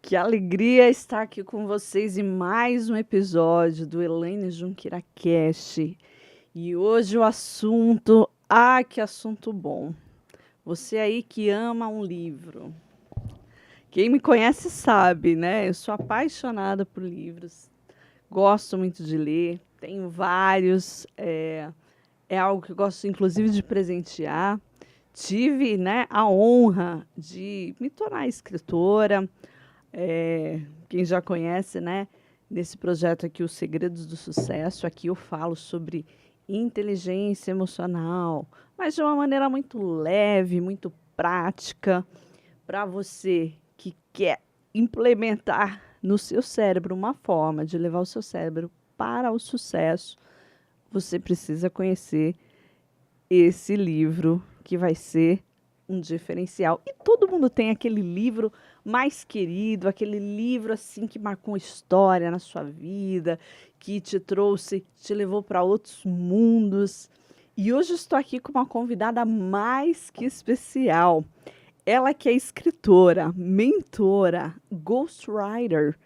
Que alegria estar aqui com vocês em mais um episódio do Elaine Junqueira Cast. E hoje o assunto, que assunto bom. Você aí que ama um livro. Quem me conhece sabe, né? Eu sou apaixonada por livros. Gosto muito de ler. Tenho vários. É algo que eu gosto, inclusive, de presentear. Tive, né, a honra de me tornar escritora. Quem já conhece, né? Nesse projeto aqui, Os Segredos do Sucesso, aqui eu falo sobre inteligência emocional, mas de uma maneira muito leve, muito prática, para você que quer implementar no seu cérebro uma forma de levar o seu cérebro para o sucesso. Você precisa conhecer esse livro que vai ser um diferencial. E todo mundo tem aquele livro mais querido, aquele livro assim que marcou uma história na sua vida, que te trouxe, te levou para outros mundos. E hoje estou aqui com uma convidada mais que especial. Ela que é escritora, mentora, ghostwriter,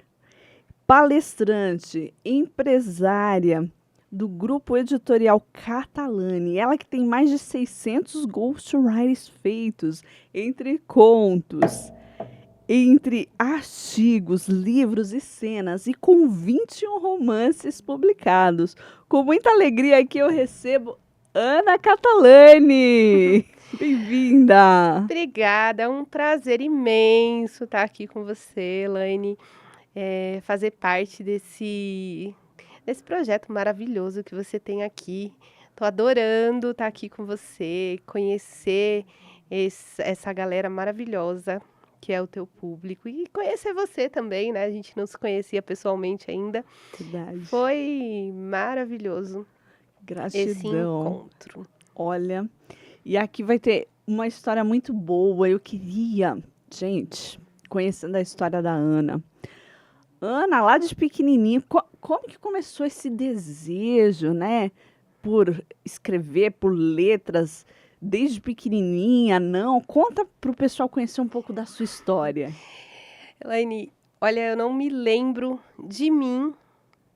palestrante, empresária do grupo editorial Catalani. Ela que tem mais de 600 ghostwriters feitos, entre contos, entre artigos, livros e cenas, e com 21 romances publicados. Com muita alegria que eu recebo Ana Catalani. Bem-vinda! Obrigada, é um prazer imenso estar aqui com você, Elaine, fazer parte desse projeto maravilhoso que você tem aqui. Estou adorando estar aqui com você, conhecer essa galera maravilhosa que é o teu público e conhecer você também, né? A gente não se conhecia pessoalmente ainda. Verdade. Foi maravilhoso esse Gratidão. encontro. Olha, e aqui vai ter uma história muito boa. Eu queria, gente, conhecendo a história da Ana. Ana, lá de pequenininha, como que começou esse desejo, né? Por escrever, por letras, desde pequenininha, não? Conta para o pessoal conhecer um pouco da sua história. Elaine, olha, eu não me lembro de mim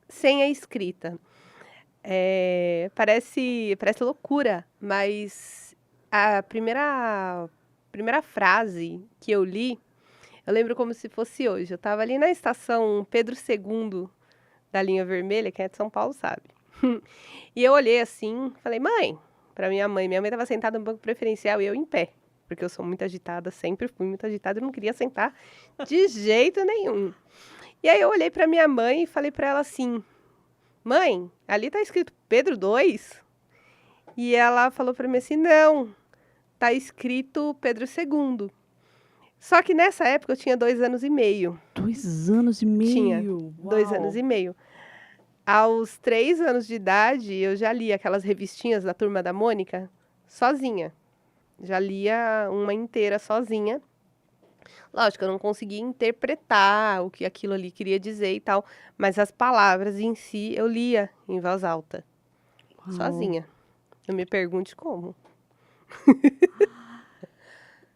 sem a escrita. Parece loucura, mas a primeira frase que eu li, eu lembro como se fosse hoje. Eu estava ali na estação Pedro II da linha vermelha, quem é de São Paulo sabe. E eu olhei assim, falei, mãe, para minha mãe. Minha mãe estava sentada no banco preferencial e eu em pé, porque eu sou muito agitada, sempre fui muito agitada e não queria sentar de jeito nenhum. E aí eu olhei para minha mãe e falei para ela assim, mãe, ali tá escrito Pedro II? E ela falou para mim assim, não, tá escrito Pedro II. Só que nessa época eu tinha 2 anos e meio. 2 anos e meio? Tinha 2 anos e meio. Aos 3 anos de idade, eu já lia aquelas revistinhas da Turma da Mônica sozinha. Já lia uma inteira sozinha. Lógico, eu não conseguia interpretar o que aquilo ali queria dizer e tal, mas as palavras em si eu lia em voz alta, sozinha. Não me pergunte como.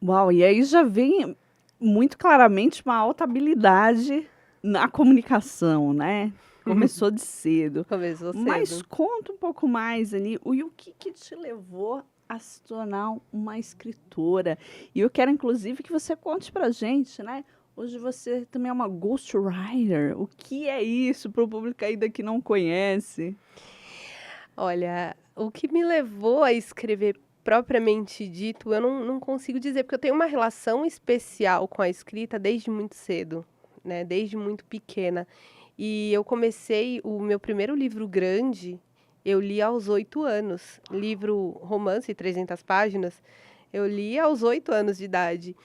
Uau, e aí já vem muito claramente uma alta habilidade na comunicação, né? Começou de cedo. Começou Mas cedo. conta um pouco mais, Ani, e o que te levou a se tornar uma escritora? E eu quero, inclusive, que você conte pra gente, né? Hoje você também é uma ghostwriter. O que é isso para o público ainda que não conhece? Olha, o que me levou a escrever propriamente dito, eu não consigo dizer, porque eu tenho uma relação especial com a escrita desde muito cedo, né? Desde muito pequena. E eu comecei o meu primeiro livro grande, eu li aos 8 anos. Livro romance, 300 páginas, eu li aos 8 anos de idade.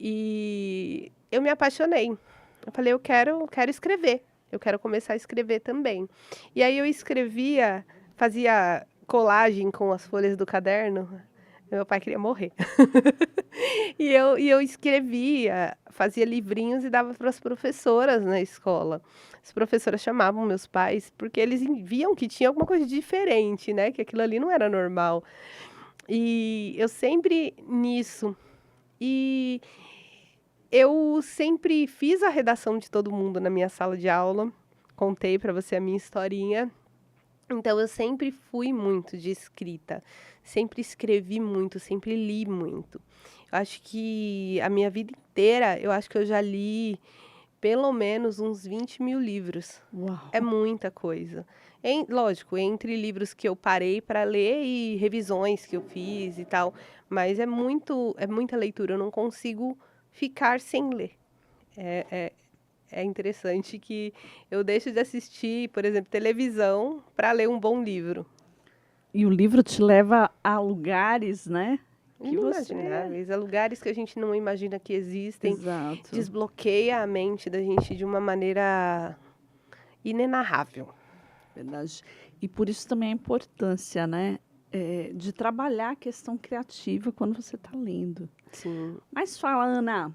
E eu me apaixonei. Eu falei, eu quero escrever. Eu quero começar a escrever também. E aí eu escrevia, fazia colagem com as folhas do caderno. Meu pai queria morrer. E eu escrevia, fazia livrinhos e dava para as professoras na escola. As professoras chamavam meus pais, porque eles viam que tinha alguma coisa diferente, né? Que aquilo ali não era normal. E eu sempre nisso. E Eu sempre fiz a redação de todo mundo na minha sala de aula. Contei para você a minha historinha. Então, eu sempre fui muito de escrita. Sempre escrevi muito, sempre li muito. Eu acho que a minha vida inteira, eu acho que eu já li pelo menos uns 20.000 livros. É Uau! muita coisa. Lógico, entre livros que eu parei para ler e revisões que eu fiz e tal, mas é muita leitura, eu não consigo ficar sem ler. É é é interessante que eu deixo de assistir, por exemplo, televisão para ler um bom livro. E o livro te leva a lugares, né, que você Inimagináveis, a lugares que a gente não imagina que existem, exato, desbloqueia a mente da gente de uma maneira inenarrável. verdade. E por isso também a importância, né, de trabalhar a questão criativa quando você está lendo. Sim. Mas fala, Ana,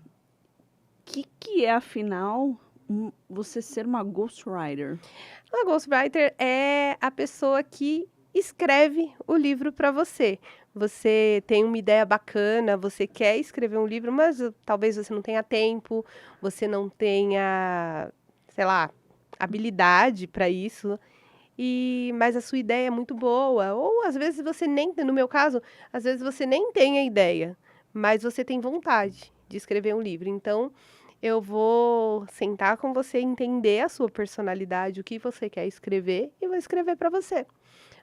que é afinal, você ser uma ghostwriter? A ghostwriter é a pessoa que escreve o livro para você. Você tem uma ideia bacana, você quer escrever um livro, mas talvez você não tenha tempo, você não tenha, sei lá, habilidade para isso. Mas a sua ideia é muito boa, ou às vezes você nem, no meu caso, às vezes você nem tem a ideia, mas você tem vontade de escrever um livro. Então, eu vou sentar com você, entender a sua personalidade, o que você quer escrever e vou escrever para você.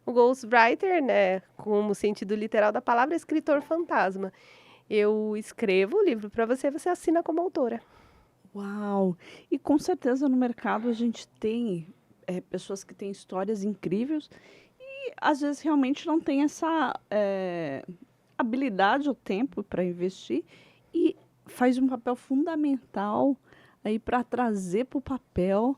O ghostwriter, né, como sentido literal da palavra, é escritor fantasma. Eu escrevo o livro para você, você assina como autora. Uau! E com certeza no mercado a gente tem, pessoas que têm histórias incríveis e às vezes realmente não tem essa, habilidade ou tempo para investir e faz um papel fundamental aí para trazer para o papel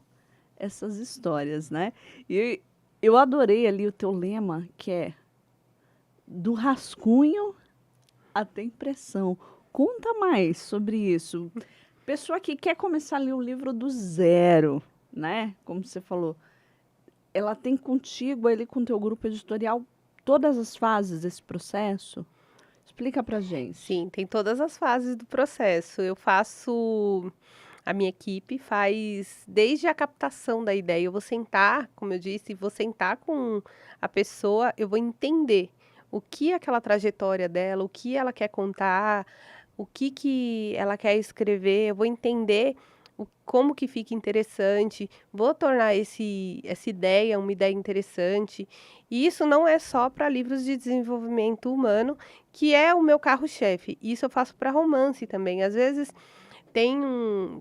essas histórias, né. E eu adorei ali o teu lema, que é: "Do rascunho até impressão". Conta mais sobre isso. Pessoa que quer começar a ler o livro do zero, né, como você falou, ela tem contigo ali com o teu grupo editorial todas as fases desse processo? Explica pra gente. Sim, tem todas as fases do processo. A minha equipe faz desde a captação da ideia. Eu vou sentar, como eu disse, vou sentar com a pessoa, eu vou entender o que é aquela trajetória dela, o que ela quer contar, o que ela quer escrever. Eu vou entender como que fica interessante, vou tornar essa ideia uma ideia interessante. E isso não é só para livros de desenvolvimento humano, que é o meu carro-chefe. Isso eu faço para romance também. Às vezes tem um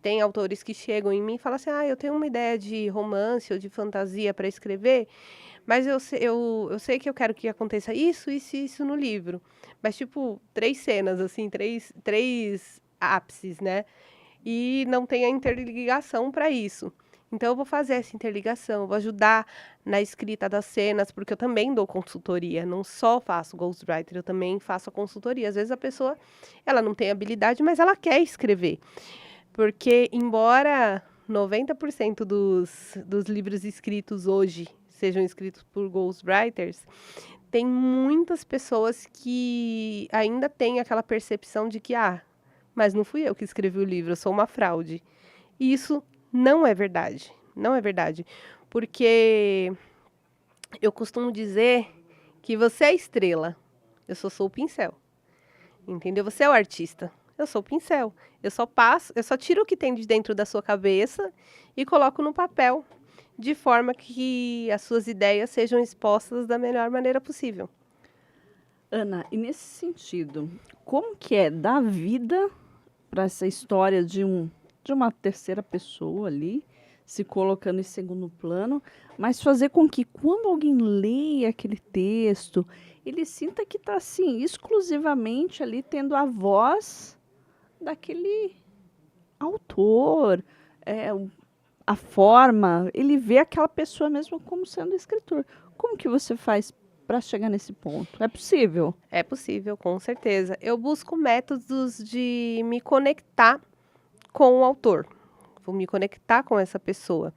tem autores que chegam em mim e falam assim: "Ah, eu tenho uma ideia de romance ou de fantasia para escrever, mas eu sei que eu quero que aconteça isso, isso e isso no livro". Mas, tipo, 3 cenas, assim, três ápices, né, e não tem a interligação para isso. Então eu vou fazer essa interligação, eu vou ajudar na escrita das cenas, porque eu também dou consultoria, não só faço ghostwriter, eu também faço a consultoria. Às vezes a pessoa, ela não tem habilidade, mas ela quer escrever. Porque embora 90% dos livros escritos hoje sejam escritos por ghostwriters, tem muitas pessoas que ainda têm aquela percepção de que: "Ah, mas não fui eu que escrevi o livro, eu sou uma fraude". E isso não é verdade, não é verdade. Porque eu costumo dizer que você é a estrela, eu só sou o pincel. Entendeu? Você é o artista, eu sou o pincel. Eu só tiro o que tem de dentro da sua cabeça e coloco no papel, de forma que as suas ideias sejam expostas da melhor maneira possível. Ana, e nesse sentido, como que é dar vida para essa história de uma terceira pessoa ali, se colocando em segundo plano, mas fazer com que quando alguém leia aquele texto, ele sinta que está assim, exclusivamente ali tendo a voz daquele autor, o a forma, ele vê aquela pessoa mesmo como sendo escritor. Como que você faz para chegar nesse ponto? É possível? É possível, com certeza. Eu busco métodos de me conectar com o autor, vou me conectar com essa pessoa.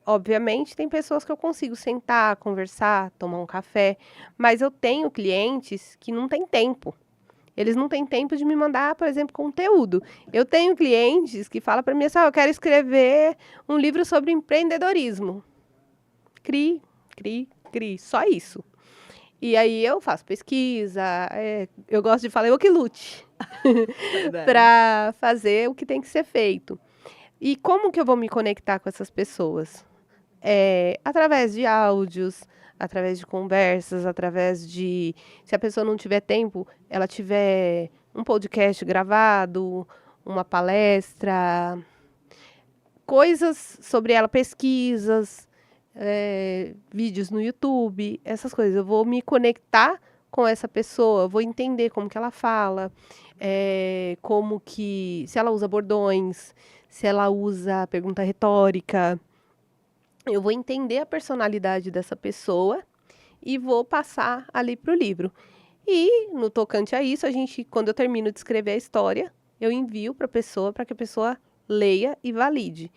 Obviamente, tem pessoas que eu consigo sentar, conversar, tomar um café, mas eu tenho clientes que não têm tempo. eles não têm tempo de me mandar, por exemplo, conteúdo. Eu tenho clientes que falam para mim assim, eu quero escrever um livro sobre empreendedorismo. Crie, só isso. E aí eu faço pesquisa, eu gosto de falar, eu que lute para fazer o que tem que ser feito. E como que eu vou me conectar com essas pessoas? Através de áudios, através de conversas, através de... Se a pessoa não tiver tempo, ela tiver um podcast gravado, uma palestra, coisas sobre ela, pesquisas, vídeos no YouTube, essas coisas. Eu vou me conectar com essa pessoa, vou entender como que ela fala, como que... Se ela usa bordões, se ela usa pergunta retórica. Eu vou entender a personalidade dessa pessoa e vou passar ali para o livro. E, no tocante a isso, quando eu termino de escrever a história, eu envio para que a pessoa leia e valide.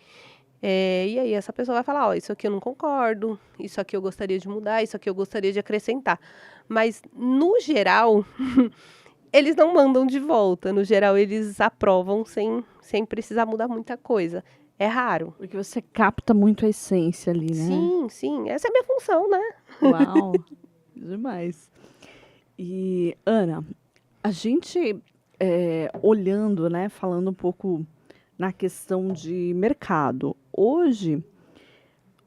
E aí essa pessoa vai falar, isso aqui eu não concordo, isso aqui eu gostaria de mudar, isso aqui eu gostaria de acrescentar. Mas, no geral, eles não mandam de volta. No geral, eles aprovam sem precisar mudar muita coisa. É raro. Porque você capta muito a essência ali, né? Sim, sim. Essa é a minha função, né? Uau, demais. E, Ana, a gente olhando, né, falando um pouco na questão de mercado. Hoje,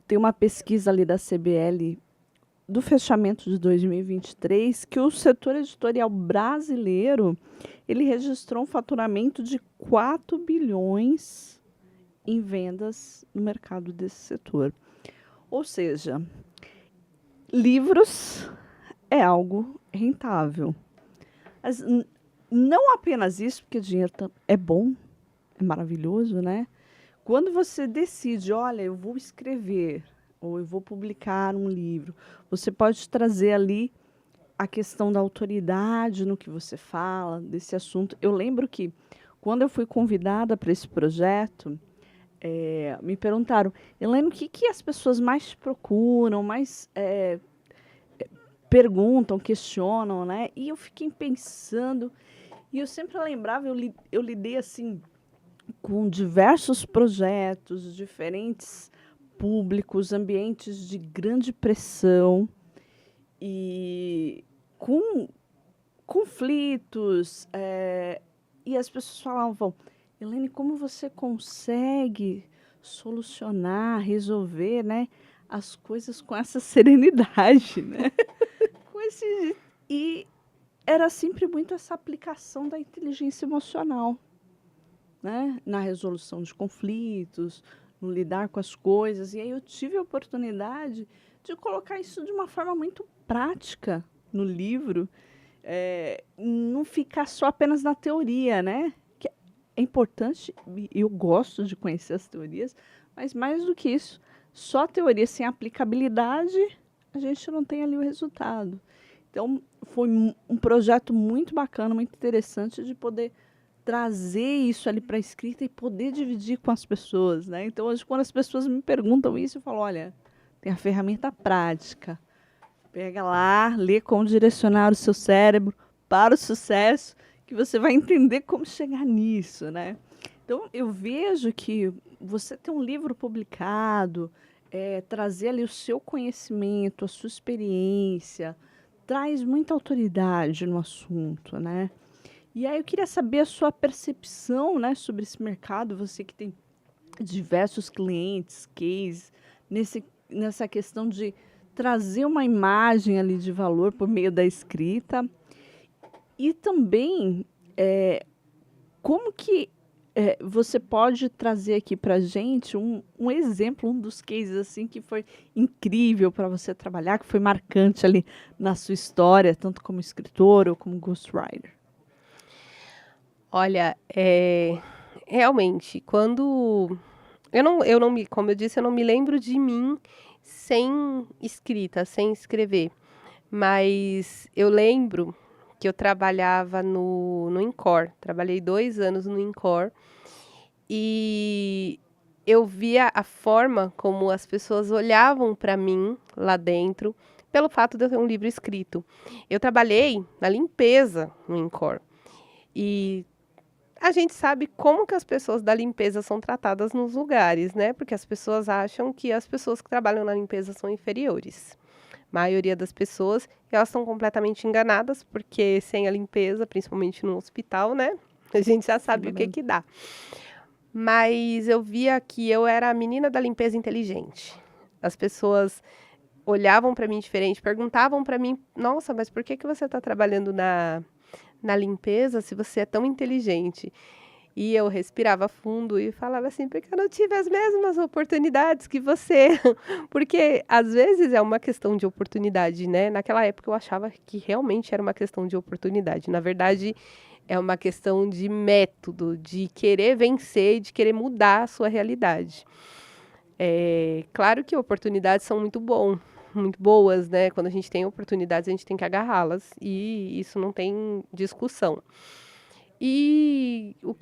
tem uma pesquisa ali da CBL do fechamento de 2023 que o setor editorial brasileiro, ele registrou um faturamento de 4 bilhões em vendas no mercado desse setor. Ou seja, livros é algo rentável. Mas não apenas isso, porque dinheiro é bom, é maravilhoso, né? Quando você decide, olha, eu vou escrever ou eu vou publicar um livro, você pode trazer ali a questão da autoridade no que você fala, desse assunto. Eu lembro que, quando eu fui convidada para esse projeto, me perguntaram, Helena, o que as pessoas mais procuram, mais perguntam, questionam, né? E eu fiquei pensando, e eu sempre lembrava, eu lidei assim com diversos projetos, diferentes públicos, ambientes de grande pressão e com conflitos, e as pessoas falavam, Helene, como você consegue solucionar, resolver, né, as coisas com essa serenidade, né? E era sempre muito essa aplicação da inteligência emocional, né, na resolução de conflitos, no lidar com as coisas. E aí eu tive a oportunidade de colocar isso de uma forma muito prática no livro, não ficar só apenas na teoria, né? Que é importante, eu gosto de conhecer as teorias, mas mais do que isso, só a teoria sem aplicabilidade, a gente não tem ali o resultado. Então, foi um projeto muito bacana, muito interessante de poder trazer isso ali para a escrita e poder dividir com as pessoas, né? Então, hoje, quando as pessoas me perguntam isso, eu falo, olha, tem a ferramenta prática. Pega lá, lê como direcionar o seu cérebro para o sucesso, que você vai entender como chegar nisso, né? Então, eu vejo que você ter um livro publicado, trazer ali o seu conhecimento, a sua experiência, traz muita autoridade no assunto, né? E aí eu queria saber a sua percepção, né, sobre esse mercado, você que tem diversos clientes, cases, nessa questão de trazer uma imagem ali de valor por meio da escrita. E também, como que você pode trazer aqui para a gente um exemplo, um dos cases assim, que foi incrível para você trabalhar, que foi marcante ali na sua história, tanto como escritor ou como ghostwriter? Olha, realmente, quando... Eu não me, como eu disse, eu não me lembro de mim sem escrita, sem escrever. Mas eu lembro que eu trabalhava no Incor. Trabalhei 2 anos no Incor. E eu via a forma como as pessoas olhavam para mim lá dentro, pelo fato de eu ter um livro escrito. Eu trabalhei na limpeza no Incor. E a gente sabe como que as pessoas da limpeza são tratadas nos lugares, né? Porque as pessoas acham que as pessoas que trabalham na limpeza são inferiores. A maioria das pessoas, elas estão completamente enganadas, porque sem a limpeza, principalmente no hospital, né? A gente já sabe o que dá. Mas eu via que eu era a menina da limpeza inteligente. As pessoas olhavam para mim diferente, perguntavam para mim: nossa, mas por que você está trabalhando na limpeza se você é tão inteligente? E eu respirava fundo e falava assim: porque eu não tive as mesmas oportunidades que você. Porque às vezes é uma questão de oportunidade, né? Naquela época eu achava que realmente era uma questão de oportunidade. Na verdade, é uma questão de método, de querer vencer, de querer mudar a sua realidade. Claro que oportunidades são muito boas, né? Quando a gente tem oportunidades, a gente tem que agarrá-las. E isso não tem discussão. E eu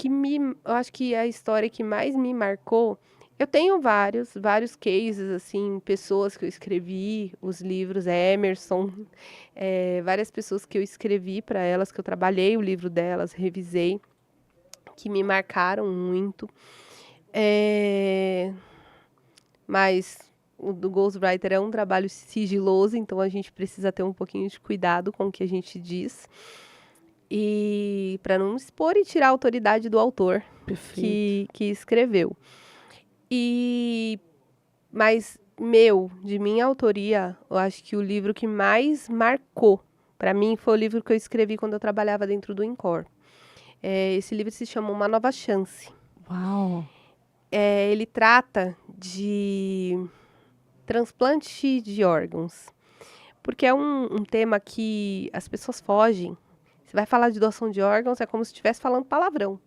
acho que a história que mais me marcou, eu tenho vários cases, assim, pessoas que eu escrevi, os livros, Emerson, várias pessoas que eu escrevi para elas, que eu trabalhei o livro delas, revisei, que me marcaram muito. Mas o do Ghostwriter é um trabalho sigiloso, então a gente precisa ter um pouquinho de cuidado com o que a gente diz. E para não expor e tirar a autoridade do autor que escreveu. Mas de minha autoria, eu acho que o livro que mais marcou para mim foi o livro que eu escrevi quando eu trabalhava dentro do INCOR. Esse livro se chama Uma Nova Chance. Uau! Ele trata de transplante de órgãos, porque é um tema que as pessoas fogem. Você vai falar de doação de órgãos, é como se estivesse falando palavrão,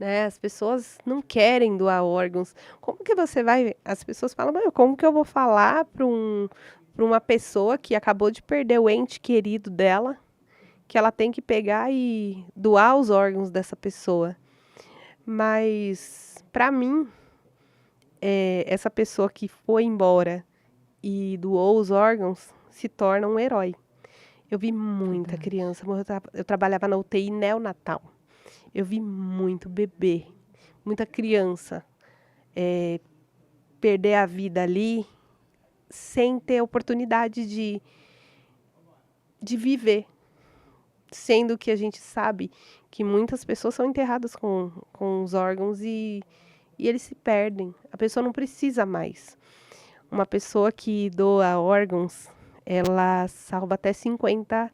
né? As pessoas não querem doar órgãos. Como que você vai... As pessoas falam: como que eu vou falar para uma pessoa que acabou de perder o ente querido dela, que ela tem que pegar e doar os órgãos dessa pessoa? Mas, para mim, essa pessoa que foi embora e doou os órgãos se torna um herói. Eu vi muita criança morrer. Eu trabalhava na UTI neonatal. Eu vi muito bebê, muita criança perder a vida ali sem ter oportunidade de viver. Sendo que a gente sabe que muitas pessoas são enterradas com os órgãos e eles se perdem. A pessoa não precisa mais. Uma pessoa que doa órgãos, ela salva até 50,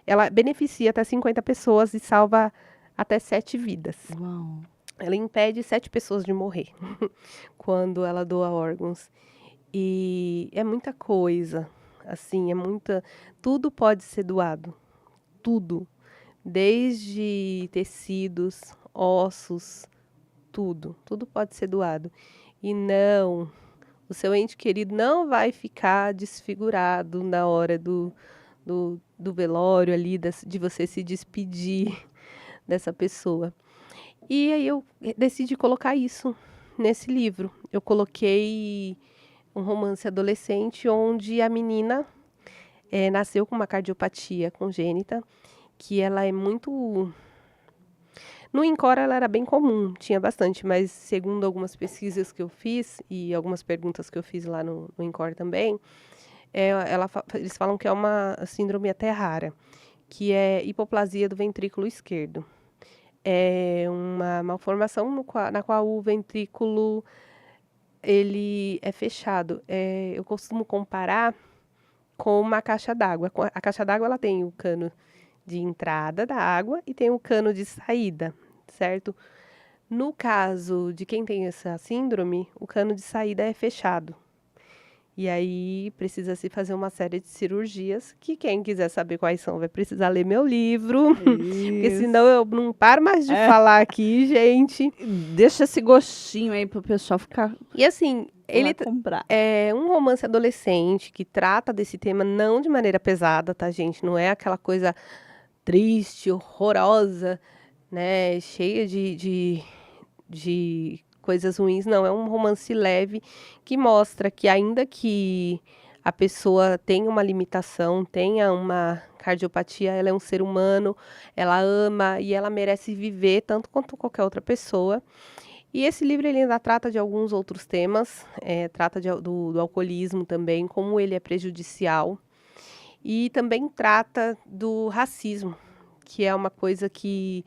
ela beneficia até 50 pessoas e salva até 7 vidas. Uau! Ela impede 7 pessoas de morrer quando ela doa órgãos. E é muita coisa, assim, tudo pode ser doado, tudo. Desde tecidos, ossos, tudo pode ser doado. E não, o seu ente querido não vai ficar desfigurado na hora do velório ali, de você se despedir dessa pessoa. E aí eu decidi colocar isso nesse livro. Eu coloquei um romance adolescente onde a menina nasceu com uma cardiopatia congênita, que ela é muito... No INCOR ela era bem comum, tinha bastante, mas segundo algumas pesquisas que eu fiz e algumas perguntas que eu fiz lá no INCOR também, eles falam que é uma síndrome até rara, que é hipoplasia do ventrículo esquerdo. É uma malformação na qual o ventrículo ele é fechado. Eu costumo comparar com uma caixa d'água. A caixa d'água ela tem o cano de entrada da água e tem o cano de saída, certo? No caso de quem tem essa síndrome, o cano de saída é fechado. E aí precisa se fazer uma série de cirurgias, que quem quiser saber quais são vai precisar ler meu livro, porque senão eu não paro mais de falar aqui, gente. Deixa esse gostinho aí pro pessoal ficar... E assim, ele comprar. É um romance adolescente que trata desse tema não de maneira pesada, tá, gente? Não é aquela coisa triste, horrorosa, né? Cheia de coisas ruins. Não, é um romance leve que mostra que ainda que a pessoa tem uma limitação, tenha uma cardiopatia, ela é um ser humano, ela ama e ela merece viver tanto quanto qualquer outra pessoa. E esse livro ele ainda trata de alguns outros temas, trata do alcoolismo também, como ele é prejudicial, e também trata do racismo, que é uma coisa que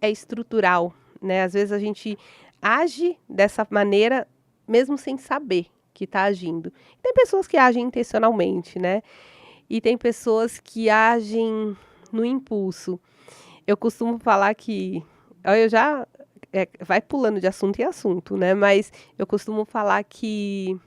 é estrutural, né? Às vezes a gente age dessa maneira mesmo sem saber que está agindo. Tem pessoas que agem intencionalmente, né? E tem pessoas que agem no impulso. Eu costumo falar que eu já vai pulando de assunto em assunto, né? Mas eu costumo falar que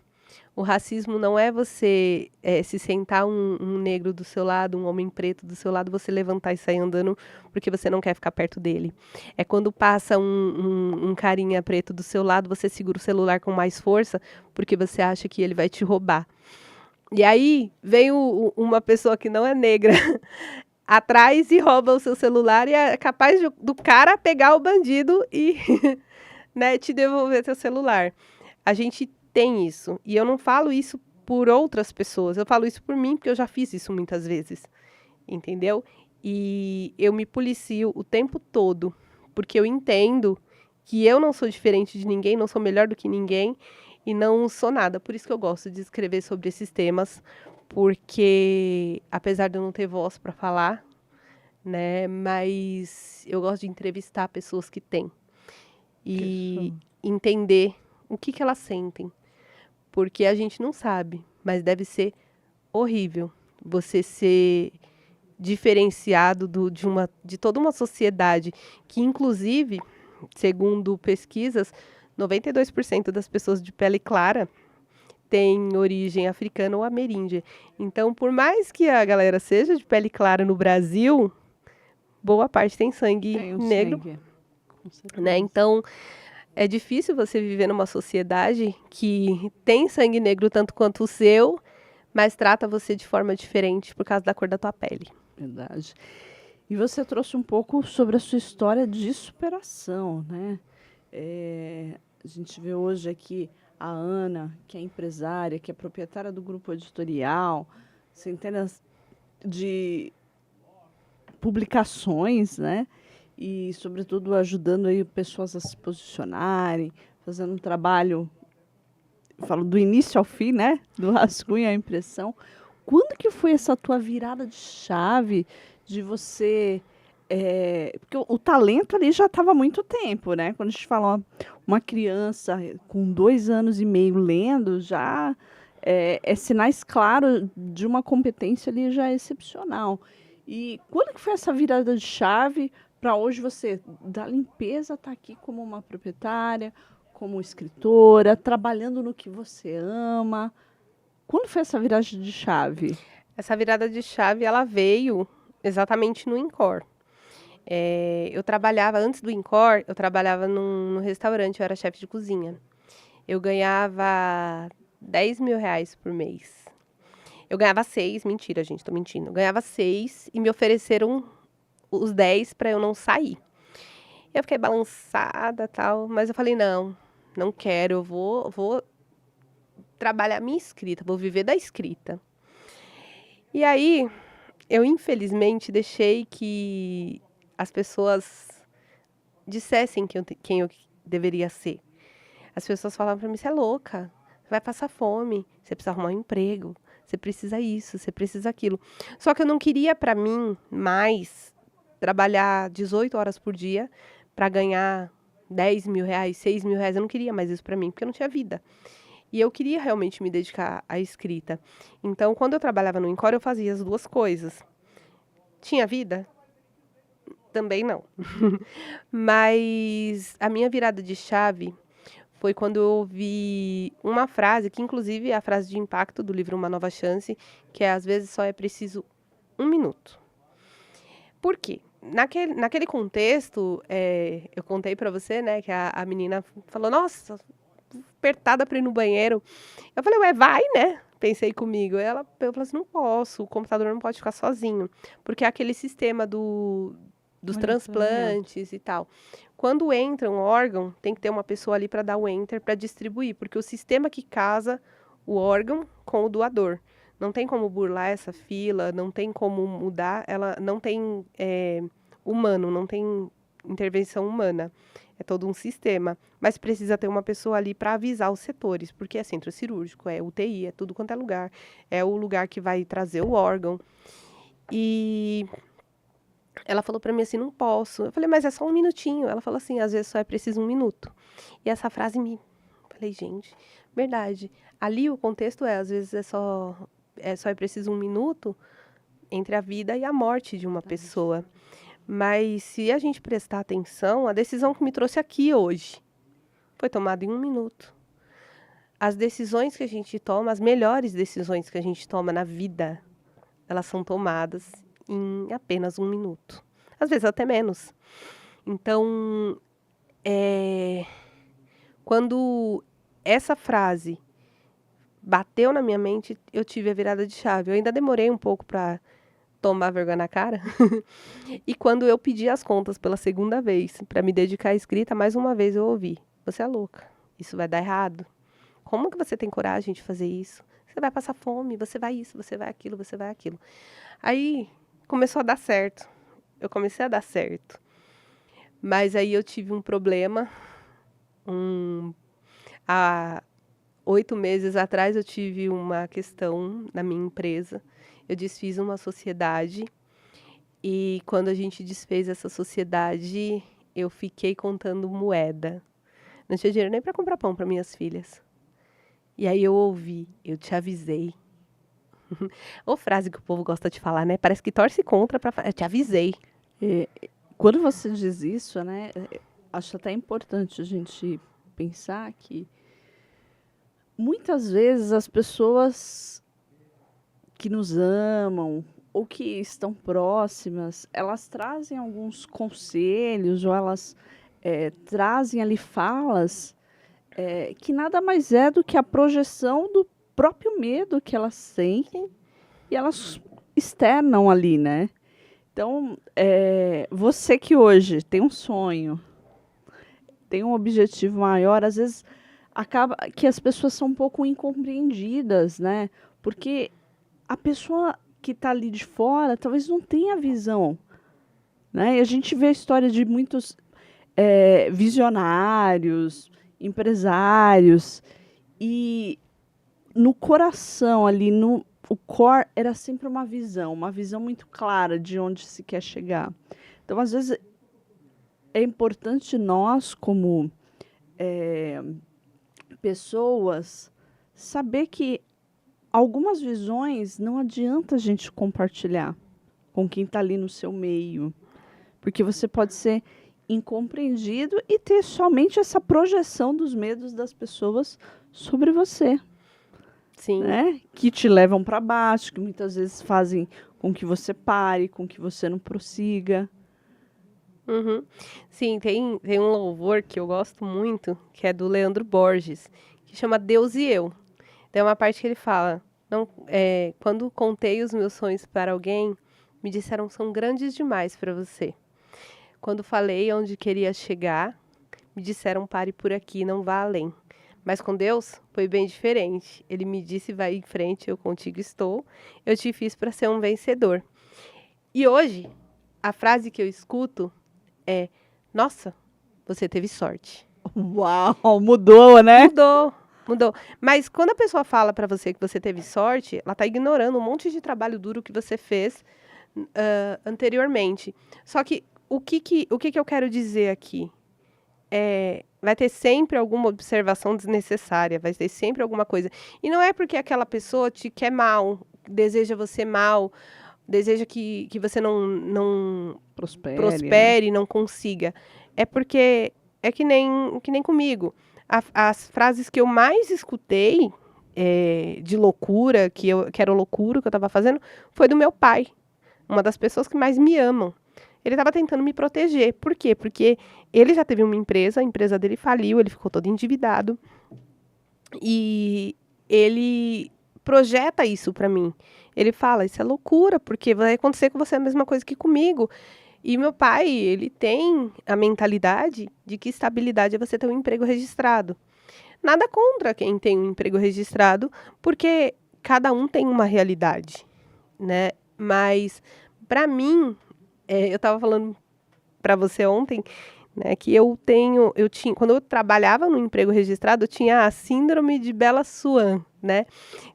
o racismo não é você se sentar um negro do seu lado, um homem preto do seu lado, você levantar e sair andando porque você não quer ficar perto dele. É quando passa um carinha preto do seu lado, você segura o celular com mais força porque você acha que ele vai te roubar. E aí vem uma pessoa que não é negra atrás e rouba o seu celular e é capaz do cara pegar o bandido e né, te devolver seu celular. A gente tem isso. E eu não falo isso por outras pessoas. Eu falo isso por mim, porque eu já fiz isso muitas vezes. Entendeu? E eu me policio o tempo todo, porque eu entendo que eu não sou diferente de ninguém, não sou melhor do que ninguém e não sou nada. Por isso que eu gosto de escrever sobre esses temas, porque apesar de eu não ter voz para falar, né, mas eu gosto de entrevistar pessoas que têm e entender o que elas sentem. Porque a gente não sabe, mas deve ser horrível você ser diferenciado de toda uma sociedade que, inclusive, segundo pesquisas, 92% das pessoas de pele clara têm origem africana ou ameríndia. Então, por mais que a galera seja de pele clara no Brasil, boa parte tem sangue negro, né? Então, é difícil você viver numa sociedade que tem sangue negro tanto quanto o seu, mas trata você de forma diferente por causa da cor da tua pele. Verdade. E você trouxe um pouco sobre a sua história de superação, né? A gente vê hoje aqui a Ana, que é empresária, que é proprietária do grupo editorial, centenas de publicações, né? E, sobretudo, ajudando aí pessoas a se posicionarem, fazendo um trabalho, falo do início ao fim, né? Do rascunho à impressão. Quando que foi essa tua virada de chave de você... porque o talento ali já estava há muito tempo, né? Quando a gente fala uma criança com 2 anos e meio lendo, já é sinais claros de uma competência ali já excepcional. E quando que foi essa virada de chave para hoje você, da limpeza, estar aqui como uma proprietária, como escritora, trabalhando no que você ama? Quando foi essa virada de chave? Essa virada de chave, ela veio exatamente no INCOR. Eu trabalhava, antes do INCOR, eu trabalhava num restaurante, eu era chefe de cozinha. Eu ganhava 10 mil reais por mês. Eu ganhava 6, mentira, gente, tô mentindo. Eu ganhava 6 e me ofereceram os 10 para eu não sair. Eu fiquei balançada, tal, mas eu falei, não quero, eu vou trabalhar minha escrita, vou viver da escrita. E aí, eu infelizmente deixei que as pessoas dissessem quem eu deveria ser. As pessoas falavam para mim, você é louca, você vai passar fome, você precisa arrumar um emprego, você precisa isso, você precisa aquilo. Só que eu não queria para mim mais trabalhar 18 horas por dia para ganhar 10 mil reais, 6 mil reais. Eu não queria mais isso para mim, porque eu não tinha vida. E eu queria realmente me dedicar à escrita. Então, quando eu trabalhava no INCOR, eu fazia as duas coisas. Tinha vida? Também não. Mas a minha virada de chave foi quando eu ouvi uma frase, que inclusive é a frase de impacto do livro Uma Nova Chance, que é, às vezes só é preciso 1 minuto. Por quê? Naquele contexto, eu contei para você, né, que a menina falou, nossa, apertada para ir no banheiro. Eu falei, ué, vai, né? Pensei comigo. Eu falei assim, não posso, o computador não pode ficar sozinho. Porque é aquele sistema dos transplantes e tal. Quando entra um órgão, tem que ter uma pessoa ali para dar o enter, para distribuir. Porque o sistema que casa o órgão com o doador. Não tem como burlar essa fila, não tem como mudar, ela não tem humano, não tem intervenção humana. É todo um sistema. Mas precisa ter uma pessoa ali para avisar os setores, porque é centro cirúrgico, é UTI, é tudo quanto é lugar. É o lugar que vai trazer o órgão. E ela falou para mim assim, não posso. Eu falei, mas é só um minutinho. Ela falou assim, às vezes só é preciso um minuto. E essa frase me... Falei, gente, verdade. Ali o contexto às vezes é preciso um minuto entre a vida e a morte de uma pessoa. Mas se a gente prestar atenção, a decisão que me trouxe aqui hoje foi tomada em um minuto. As decisões que a gente toma, as melhores decisões que a gente toma na vida, elas são tomadas em apenas um minuto. Às vezes até menos. Então, quando essa frase bateu na minha mente, eu tive a virada de chave. Eu ainda demorei um pouco para tomar vergonha na cara. E quando eu pedi as contas pela segunda vez para me dedicar à escrita, mais uma vez eu ouvi: você é louca, isso vai dar errado. Como que você tem coragem de fazer isso? Você vai passar fome, você vai isso, você vai aquilo, você vai aquilo. Aí começou a dar certo. Eu comecei a dar certo. Mas aí eu tive um problema. Há 8 meses atrás eu tive uma questão na minha empresa. Eu desfiz uma sociedade e quando a gente desfez essa sociedade, eu fiquei contando moeda. Não tinha dinheiro nem para comprar pão para minhas filhas. E aí eu ouvi, eu te avisei. Ou frase que o povo gosta de falar, né? Parece que torce contra para eu te avisei. Quando você diz isso, né, acho até importante a gente pensar que muitas vezes as pessoas que nos amam ou que estão próximas, elas trazem alguns conselhos ou elas trazem ali falas que nada mais é do que a projeção do próprio medo que elas sentem e elas externam ali, né? Então, você que hoje tem um sonho, tem um objetivo maior, às vezes acaba que as pessoas são um pouco incompreendidas, né? Porque a pessoa que está ali de fora talvez não tenha visão, né? E a gente vê a história de muitos visionários, empresários, e no coração ali, o core era sempre uma visão muito clara de onde se quer chegar. Então, às vezes, é importante nós, como pessoas, saber que algumas visões não adianta a gente compartilhar com quem está ali no seu meio, porque você pode ser incompreendido e ter somente essa projeção dos medos das pessoas sobre você. Sim. Né? Que te levam para baixo, que muitas vezes fazem com que você pare, com que você não prossiga. Uhum. Sim, tem um louvor que eu gosto muito, que é do Leandro Borges, que chama Deus e Eu. Tem uma parte que ele fala, quando contei os meus sonhos para alguém, me disseram são grandes demais para você. Quando falei onde queria chegar, me disseram pare por aqui, não vá além. Mas com Deus foi bem diferente. Ele me disse vai em frente, eu contigo estou. Eu te fiz para ser um vencedor. E hoje, a frase que eu escuto é: nossa, você teve sorte. Uau, mudou, né? Mudou. Mas quando a pessoa fala para você que você teve sorte, ela está ignorando um monte de trabalho duro que você fez anteriormente. Só que o que eu quero dizer aqui? Vai ter sempre alguma observação desnecessária, vai ter sempre alguma coisa. E não é porque aquela pessoa te quer mal, deseja você mal, deseja que você não prospere, não consiga. É porque é que nem comigo. As frases que eu mais escutei de loucura, que era loucura que eu estava fazendo, foi do meu pai, uma das pessoas que mais me amam. Ele estava tentando me proteger. Por quê? Porque ele já teve uma empresa, a empresa dele faliu, ele ficou todo endividado. E ele projeta isso para mim. Ele fala, isso é loucura, porque vai acontecer com você a mesma coisa que comigo. E meu pai, ele tem a mentalidade de que estabilidade é você ter um emprego registrado. Nada contra quem tem um emprego registrado, porque cada um tem uma realidade, né? Mas, para mim, eu estava falando para você ontem, né, que quando eu trabalhava no emprego registrado, eu tinha a síndrome de Bella Swan, né?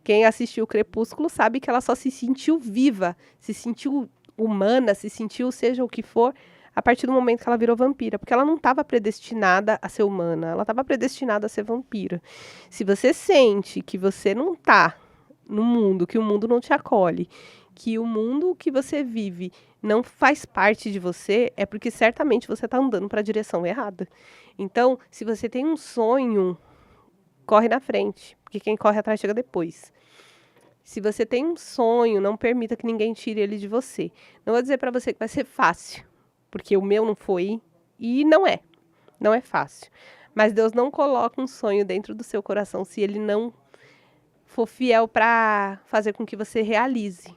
Quem assistiu o Crepúsculo sabe que ela só se sentiu viva, se sentiu humana, se sentiu seja o que for, a partir do momento que ela virou vampira, porque ela não estava predestinada a ser humana, ela estava predestinada a ser vampira. Se você sente que você não está no mundo, que o mundo não te acolhe, que o mundo que você vive não faz parte de você, é porque certamente você está andando para a direção errada. Então, se você tem um sonho, corre na frente, porque quem corre atrás chega depois. Se você tem um sonho, não permita que ninguém tire ele de você. Não vou dizer para você que vai ser fácil, porque o meu não foi e não é fácil. Mas Deus não coloca um sonho dentro do seu coração se ele não for fiel para fazer com que você realize.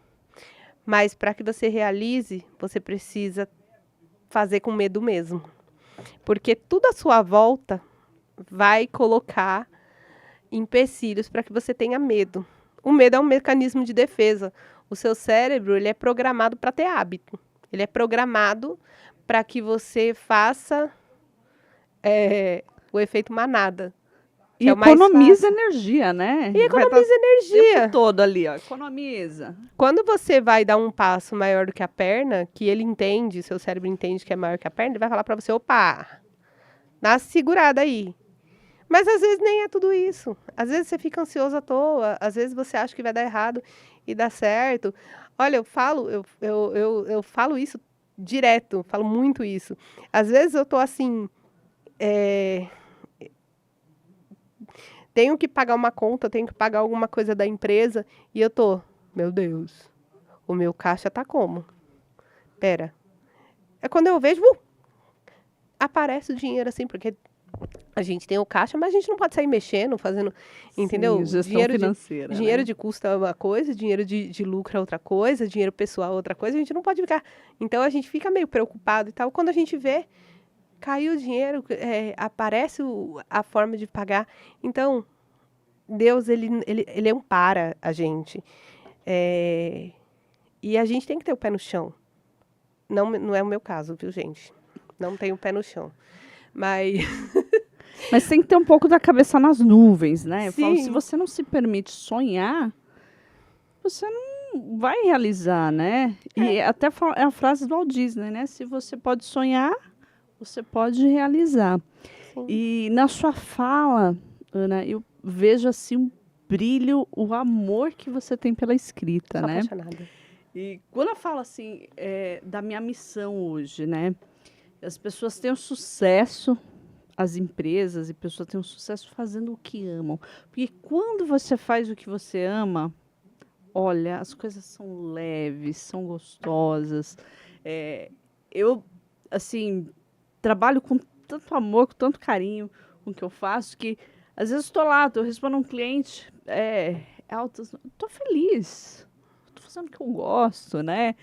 Mas para que você realize, você precisa fazer com medo mesmo. Porque tudo à sua volta vai colocar empecilhos para que você tenha medo. O medo é um mecanismo de defesa. O seu cérebro, ele é programado para ter hábito. Ele é programado para que você faça o efeito manada. E economiza energia, né? E economiza energia. O tempo todo ali, ó, economiza. Quando você vai dar um passo maior do que a perna, que ele entende, seu cérebro entende que é maior que a perna, ele vai falar para você, opa, dá uma segurada aí. Mas às vezes nem é tudo isso. Às vezes você fica ansioso à toa, às vezes você acha que vai dar errado e dá certo. Olha, eu falo isso direto, falo muito isso. Às vezes eu tô assim, tenho que pagar uma conta, tenho que pagar alguma coisa da empresa e eu tô, meu Deus, o meu caixa tá como? Pera. É quando eu vejo, aparece o dinheiro assim, porque a gente tem o caixa, mas a gente não pode sair mexendo, fazendo, entendeu? Sim, gestão financeira. Dinheiro de custo é uma coisa, dinheiro de lucro é outra coisa, dinheiro pessoal é outra coisa, a gente não pode ficar. Então a gente fica meio preocupado e tal. Quando a gente vê, caiu o dinheiro, aparece a forma de pagar. Então, Deus, ele ampara a gente. E a gente tem que ter o pé no chão. Não é o meu caso, viu, gente? Não tenho o pé no chão. Mas tem que ter um pouco da cabeça nas nuvens, né? Eu falo, Sim. se você não se permite sonhar, você não vai realizar, né? E até é a frase do Walt Disney, né? Se você pode sonhar, você pode realizar. Sim. E na sua fala, Ana, eu vejo assim um brilho, o amor que você tem pela escrita, Sou né? apaixonada. E quando eu falo assim, da minha missão hoje, né? As pessoas têm o sucesso, as empresas e pessoas têm o sucesso fazendo o que amam. Porque quando você faz o que você ama, olha, as coisas são leves, são gostosas. Eu, assim, trabalho com tanto amor, com tanto carinho com o que eu faço, que às vezes estou lá, eu respondo a um cliente, estou feliz, estou fazendo o que eu gosto, né?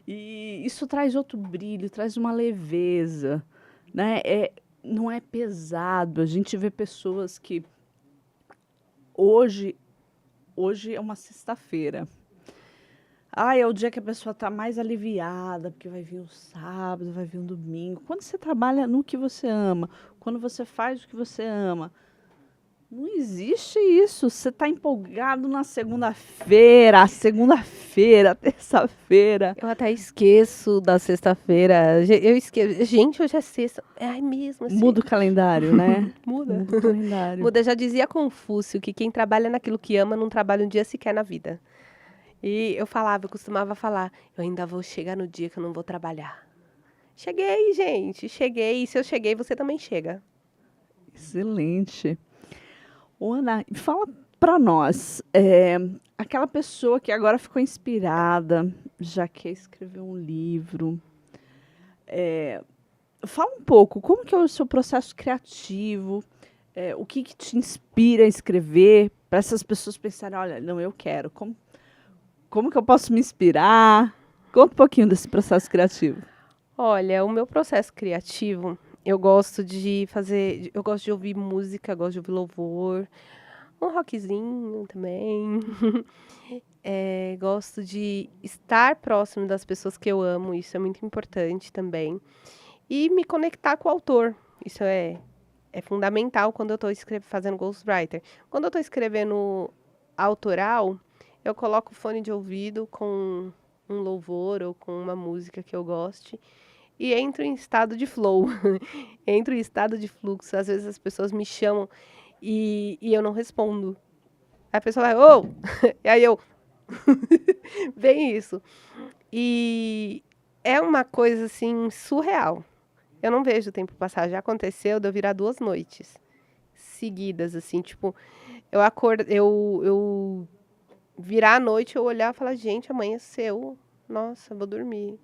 E isso traz outro brilho, traz uma leveza, né? Não é pesado. A gente vê pessoas que hoje é uma sexta-feira. É o dia que a pessoa está mais aliviada, porque vai vir um sábado, vai vir um domingo. Quando você trabalha no que você ama, quando você faz o que você ama, não existe isso. Você está empolgado na segunda-feira, a terça-feira. Eu até esqueço da sexta-feira. Eu esqueço. Gente, hoje é sexta. Ai, mesmo assim. Muda o calendário, né? Muda. Muda o calendário. Muda. Já dizia Confúcio que quem trabalha naquilo que ama não trabalha um dia sequer na vida. E eu costumava falar, eu ainda vou chegar no dia que eu não vou trabalhar. Cheguei, gente, cheguei. E se eu cheguei, você também chega. Excelente. Ana, fala para nós, aquela pessoa que agora ficou inspirada, já quer escrever um livro, fala um pouco, como que é o seu processo criativo, o que te inspira a escrever, para essas pessoas pensarem, olha, não, eu quero, como que eu posso me inspirar? Conta um pouquinho desse processo criativo. Olha, o meu processo criativo, Eu gosto eu gosto de ouvir música, gosto de ouvir louvor, um rockzinho também. Gosto de estar próximo das pessoas que eu amo, isso é muito importante também. E me conectar com o autor, isso é fundamental quando eu estou fazendo ghostwriter. Quando eu estou escrevendo autoral, eu coloco o fone de ouvido com um louvor ou com uma música que eu goste e entro em estado de flow, entro em estado de fluxo. Às vezes as pessoas me chamam e eu não respondo. Aí a pessoa vai, ô! E aí eu, bem isso. E é uma coisa assim surreal. Eu não vejo o tempo passar. Já aconteceu de eu virar 2 noites seguidas, assim, tipo, eu virar a noite, eu olhar e falar, gente, amanheceu. Nossa, vou dormir.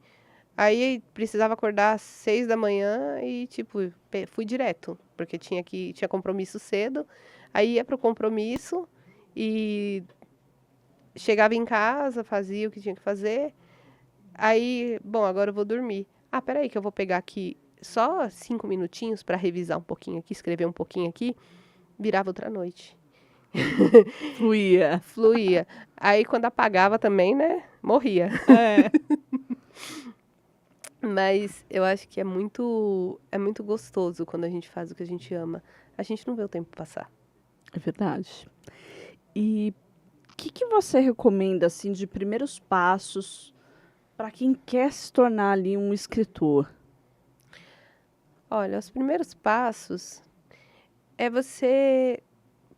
Aí precisava acordar às 6 da manhã e, tipo, fui direto, porque tinha compromisso cedo. Aí ia pro compromisso e chegava em casa, fazia o que tinha que fazer. Aí, bom, agora eu vou dormir. Ah, peraí, que eu vou pegar aqui só 5 minutinhos para revisar um pouquinho aqui, escrever um pouquinho aqui. Virava outra noite. Fluía. Fluía. Aí, quando apagava também, né? Morria. É. Mas eu acho que é muito gostoso quando a gente faz o que a gente ama. A gente não vê o tempo passar. É verdade. E o que você recomenda, assim, de primeiros passos para quem quer se tornar ali um escritor? Olha, os primeiros passos é você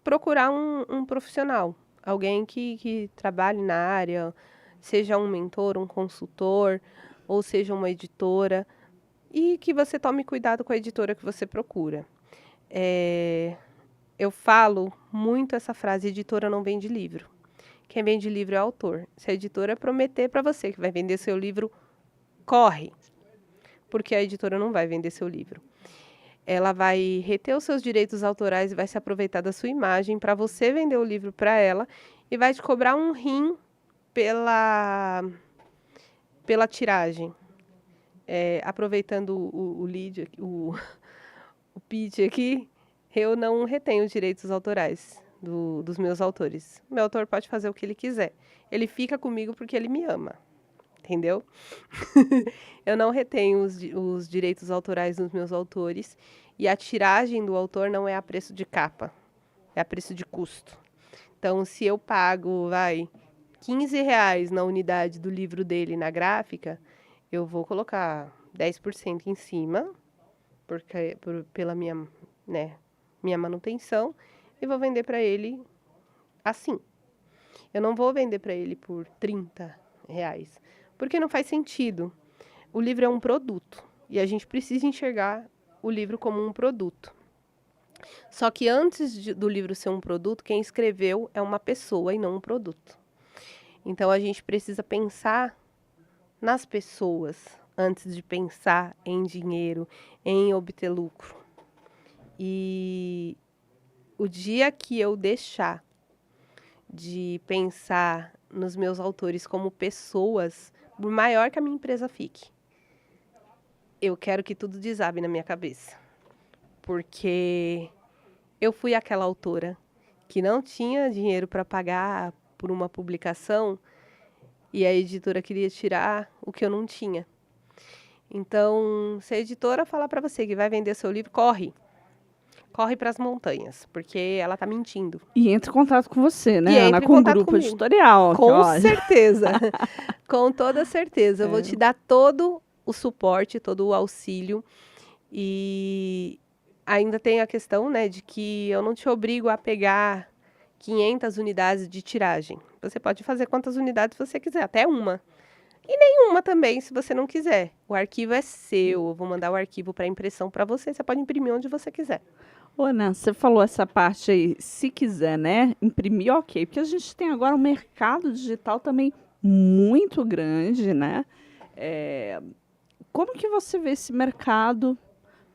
procurar um profissional, alguém que trabalhe na área, seja um mentor, um consultor, ou seja uma editora, e que você tome cuidado com a editora que você procura. Eu falo muito essa frase: editora não vende livro. Quem vende livro é o autor. Se a editora prometer para você que vai vender seu livro, corre, porque a editora não vai vender seu livro. Ela vai reter os seus direitos autorais e vai se aproveitar da sua imagem para você vender o livro para ela e vai te cobrar um rim pela tiragem. Aproveitando o lead, o pitch aqui, eu não retenho os direitos autorais dos meus autores. Meu autor pode fazer o que ele quiser. Ele fica comigo porque ele me ama. Entendeu? Eu não retenho os direitos autorais dos meus autores e a tiragem do autor não é a preço de capa, é a preço de custo. Então, se eu pago, R$ 15 na unidade do livro dele na gráfica, eu vou colocar 10% em cima, pela minha, né, minha manutenção, e vou vender para ele assim. Eu não vou vender para ele por R$ 30, porque não faz sentido. O livro é um produto e a gente precisa enxergar o livro como um produto. Só que antes do livro ser um produto, quem escreveu é uma pessoa e não um produto. Então a gente precisa pensar nas pessoas antes de pensar em dinheiro, em obter lucro. E o dia que eu deixar de pensar nos meus autores como pessoas, por maior que a minha empresa fique, eu quero que tudo desabe na minha cabeça. Porque eu fui aquela autora que não tinha dinheiro para pagar por uma publicação e a editora queria tirar o que eu não tinha. Então, se a editora falar para você que vai vender seu livro, corre. Corre para as montanhas, porque ela tá mentindo. E entre em contato com você, E né, entre Ana? em Com o contato grupo comigo. editorial. Com certeza. Com toda certeza. Eu vou te dar todo o suporte, todo o auxílio. E ainda tem a questão, né, de que eu não te obrigo a pegar 500 unidades de tiragem. Você pode fazer quantas unidades você quiser, até uma. E nenhuma também, se você não quiser. O arquivo é seu. Eu vou mandar o arquivo para impressão para você. Você pode imprimir onde você quiser. Ô, Ana, você falou essa parte aí, se quiser, né, imprimir, ok. Porque a gente tem agora um mercado digital também muito grande, né? Como que você vê esse mercado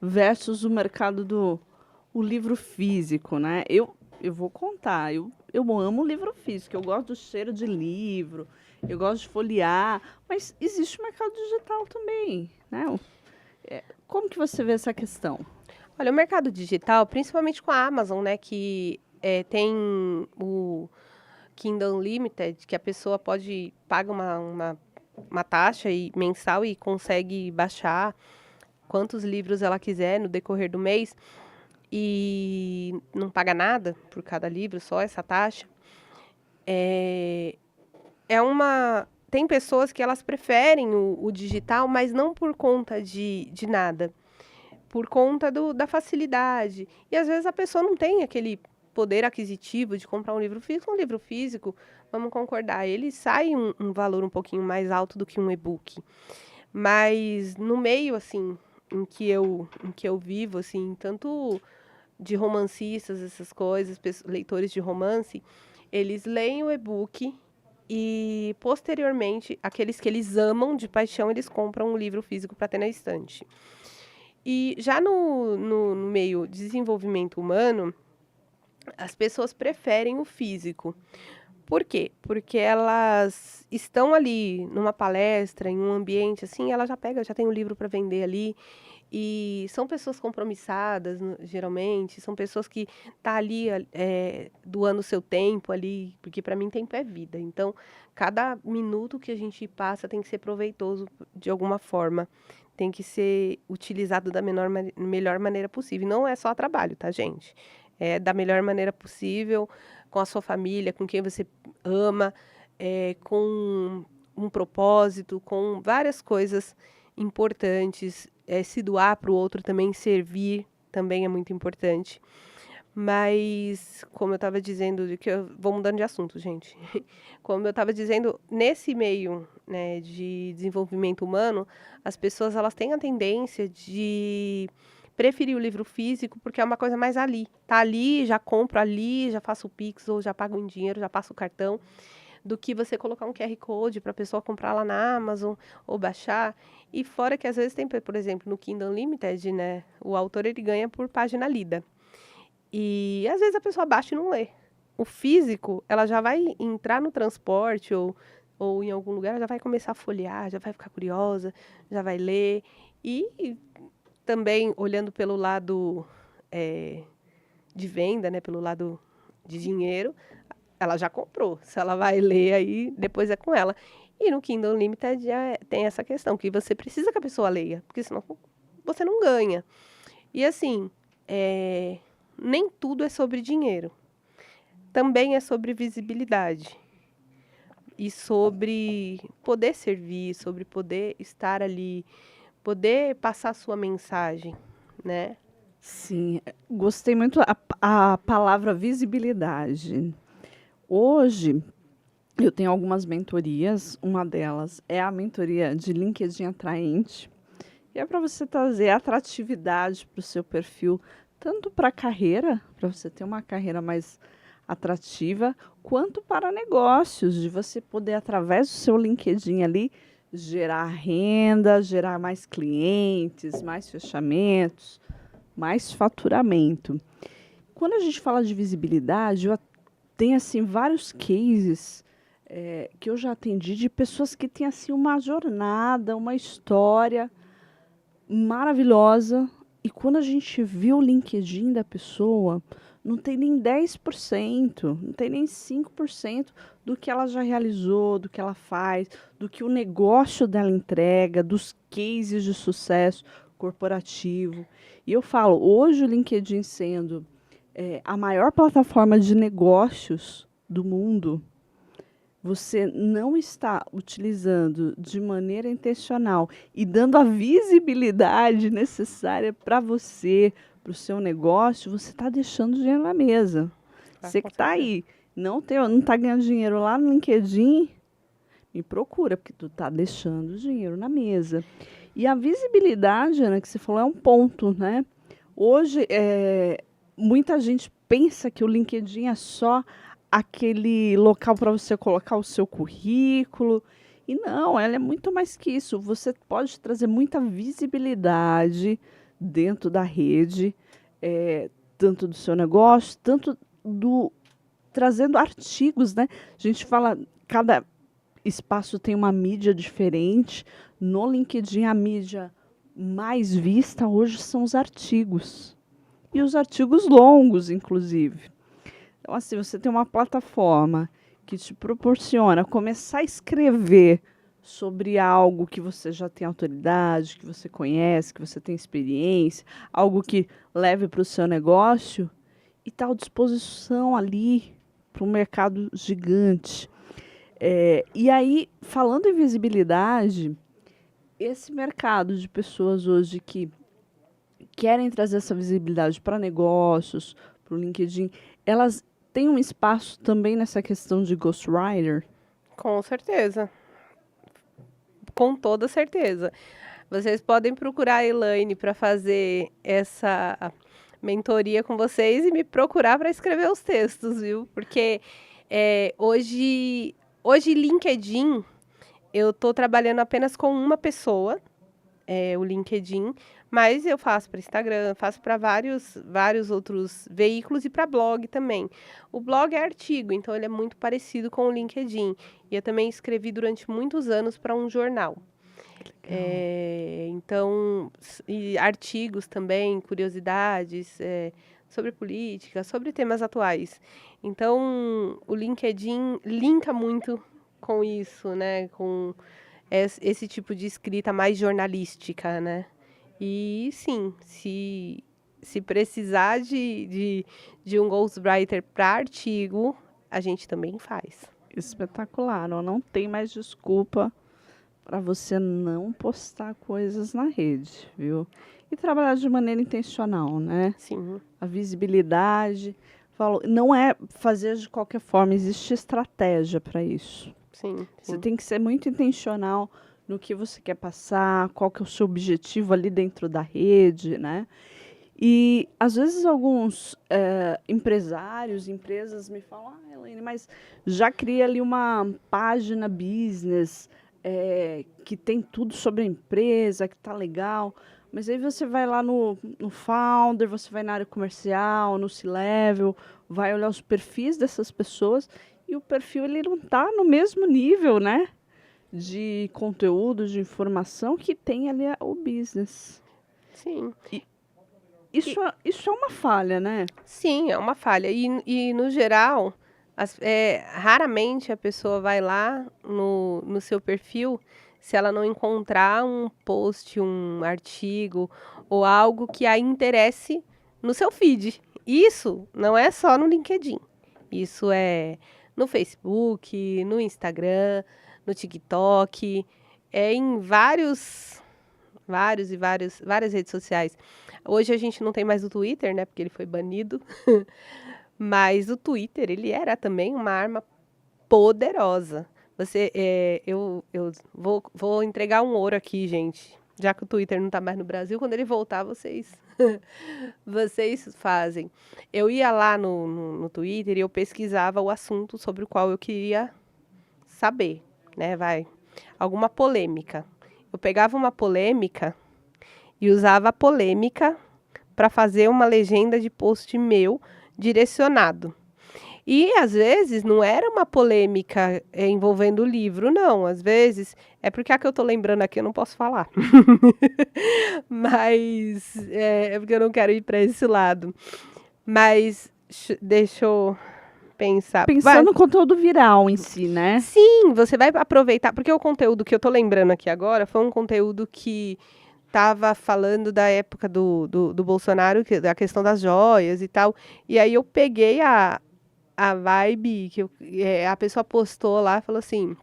versus o mercado do livro físico, né? Eu vou contar, eu amo livro físico, eu gosto do cheiro de livro, eu gosto de folhear, mas existe o mercado digital também, né? Como que você vê essa questão? Olha, o mercado digital, principalmente com a Amazon, né, que tem o Kindle Unlimited, que a pessoa paga uma taxa mensal e consegue baixar quantos livros ela quiser no decorrer do mês e não paga nada por cada livro, só essa taxa. Tem pessoas que elas preferem o digital, mas não por conta de nada, por conta da facilidade. E às vezes a pessoa não tem aquele poder aquisitivo de comprar um livro físico. Um livro físico, vamos concordar, ele sai um valor um pouquinho mais alto do que um e-book. Mas no meio, assim, em que eu vivo, assim, tanto de romancistas, essas coisas, leitores de romance, eles leem o e-book e, posteriormente, aqueles que eles amam de paixão, eles compram um livro físico para ter na estante. E já no meio desenvolvimento humano, as pessoas preferem o físico. Por quê? Porque elas estão ali numa palestra, em um ambiente assim, ela já tem um livro para vender ali. E são pessoas compromissadas, geralmente, são pessoas que tá ali doando o seu tempo ali, porque para mim tempo é vida. Então, cada minuto que a gente passa tem que ser proveitoso de alguma forma. Tem que ser utilizado da melhor maneira possível. Não é só trabalho, tá, gente? É da melhor maneira possível, com a sua família, com quem você ama, com um propósito, com várias coisas importantes. Se doar para o outro também, servir também é muito importante. Mas, como eu estava dizendo, vou mudando de assunto, gente. Como eu estava dizendo, nesse meio, né, de desenvolvimento humano, as pessoas elas têm a tendência de preferir o livro físico porque é uma coisa mais ali. Tá ali, já compro ali, já faço o Pix ou já pago em dinheiro, já passo o cartão, do que você colocar um QR Code para a pessoa comprar lá na Amazon ou baixar. E fora que às vezes tem, por exemplo, no Kindle Unlimited, né, o autor ele ganha por página lida. E às vezes a pessoa baixa e não lê. O físico, ela já vai entrar no transporte ou em algum lugar, ela já vai começar a folhear, já vai ficar curiosa, já vai ler. E também, olhando pelo lado de venda, né, pelo lado de dinheiro, ela já comprou. Se ela vai ler aí, depois é com ela. E no Kindle Unlimited tem essa questão, que você precisa que a pessoa leia, porque senão você não ganha. E assim, nem tudo é sobre dinheiro. Também é sobre visibilidade. E sobre poder servir, sobre poder estar ali, poder passar a sua mensagem, né? Sim, gostei muito a palavra visibilidade. Hoje, eu tenho algumas mentorias, uma delas é a mentoria de LinkedIn atraente, e é para você trazer atratividade para o seu perfil, tanto para a carreira, para você ter uma carreira mais atrativa, quanto para negócios, de você poder, através do seu LinkedIn ali, gerar renda, gerar mais clientes, mais fechamentos, mais faturamento. Quando a gente fala de visibilidade, eu tenho assim, vários cases que eu já atendi de pessoas que têm assim, uma jornada, uma história maravilhosa. E quando a gente vê o LinkedIn da pessoa, não tem nem 10%, não tem nem 5% do que ela já realizou, do que ela faz, do que o negócio dela entrega, dos cases de sucesso corporativo. E eu falo, hoje o LinkedIn sendo a maior plataforma de negócios do mundo, você não está utilizando de maneira intencional e dando a visibilidade necessária para você, para o seu negócio, você está deixando dinheiro na mesa. Você que está aí, não está ganhando dinheiro lá no LinkedIn, me procura, porque tu está deixando dinheiro na mesa. E a visibilidade, Ana, que você falou, é um ponto, né? Hoje, muita gente pensa que o LinkedIn é só aquele local para você colocar o seu currículo. E não, ela é muito mais que isso. Você pode trazer muita visibilidade dentro da rede, tanto do seu negócio, tanto trazendo artigos, né? A gente fala, cada espaço tem uma mídia diferente. No LinkedIn, a mídia mais vista hoje são os artigos. E os artigos longos, inclusive. Então, assim, você tem uma plataforma que te proporciona começar a escrever sobre algo que você já tem autoridade, que você conhece, que você tem experiência, algo que leve para o seu negócio, e está à disposição ali para um mercado gigante. E aí, falando em visibilidade, esse mercado de pessoas hoje que querem trazer essa visibilidade para negócios, para o LinkedIn, elas têm um espaço também nessa questão de ghostwriter? Com certeza. Com toda certeza. Vocês podem procurar a Elaine para fazer essa mentoria com vocês e me procurar para escrever os textos, viu? Porque hoje LinkedIn, eu estou trabalhando apenas com uma pessoa, o LinkedIn, mas eu faço para Instagram, faço para vários outros veículos e para blog também. O blog é artigo, então ele é muito parecido com o LinkedIn. E eu também escrevi durante muitos anos para um jornal. Então, e artigos também, curiosidades sobre política, sobre temas atuais. Então, o LinkedIn linka muito com isso, né? Com esse tipo de escrita mais jornalística, né? E sim, se precisar de um ghostwriter para artigo, a gente também faz. Espetacular, ó, não tem mais desculpa para você não postar coisas na rede, viu? E trabalhar de maneira intencional, né? Sim, A visibilidade, não é fazer de qualquer forma, existe estratégia para isso. sim. Você tem que ser muito intencional no que você quer passar, qual que é o seu objetivo ali dentro da rede, né? E, às vezes, alguns empresários, empresas me falam, Elaine, mas já cria ali uma página business que tem tudo sobre a empresa, que tá legal. Mas aí você vai lá no founder, você vai na área comercial, no C-level, vai olhar os perfis dessas pessoas e o perfil ele não está no mesmo nível, né? De conteúdo, de informação que tem ali o business. Sim. Isso é uma falha, né? Sim, é uma falha. E no geral, raramente a pessoa vai lá no seu perfil se ela não encontrar um post, um artigo ou algo que a interesse no seu feed. Isso não é só no LinkedIn. Isso é no Facebook, no Instagram, no TikTok, em várias redes sociais. Hoje a gente não tem mais o Twitter, né? Porque ele foi banido. Mas o Twitter, ele era também uma arma poderosa. Eu vou entregar um ouro aqui, gente. Já que o Twitter não tá mais no Brasil, quando ele voltar, vocês fazem. Eu ia lá no Twitter e eu pesquisava o assunto sobre o qual eu queria saber, né? Alguma polêmica. Eu pegava uma polêmica e usava a polêmica para fazer uma legenda de post meu direcionado. E, às vezes, não era uma polêmica envolvendo o livro, não. Às vezes, é porque a que eu estou lembrando aqui eu não posso falar. Mas, é porque eu não quero ir para esse lado. Mas, deixa eu pensar. Pensando no conteúdo viral em si, né? Sim, você vai aproveitar, porque o conteúdo que eu estou lembrando aqui agora foi um conteúdo que estava falando da época do Bolsonaro, da questão das joias e tal. E aí eu peguei a vibe que a pessoa postou lá, falou assim,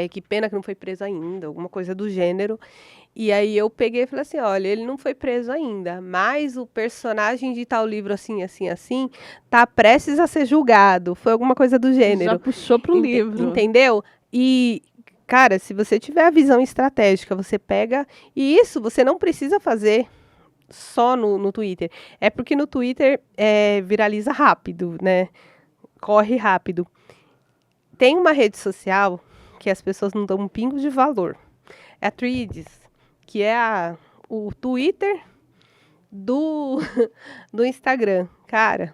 que pena que não foi preso ainda, alguma coisa do gênero. E aí eu peguei e falei assim, olha, ele não foi preso ainda, mas o personagem de tal livro assim, assim, assim, tá prestes a ser julgado. Foi alguma coisa do gênero. Já puxou pro livro. Entendeu? E, cara, se você tiver a visão estratégica, você pega... E isso você não precisa fazer só no Twitter. É porque no Twitter viraliza rápido, né? Corre rápido. Tem uma rede social que as pessoas não dão um pingo de valor. É a Threads, que é o Twitter do Instagram. Cara,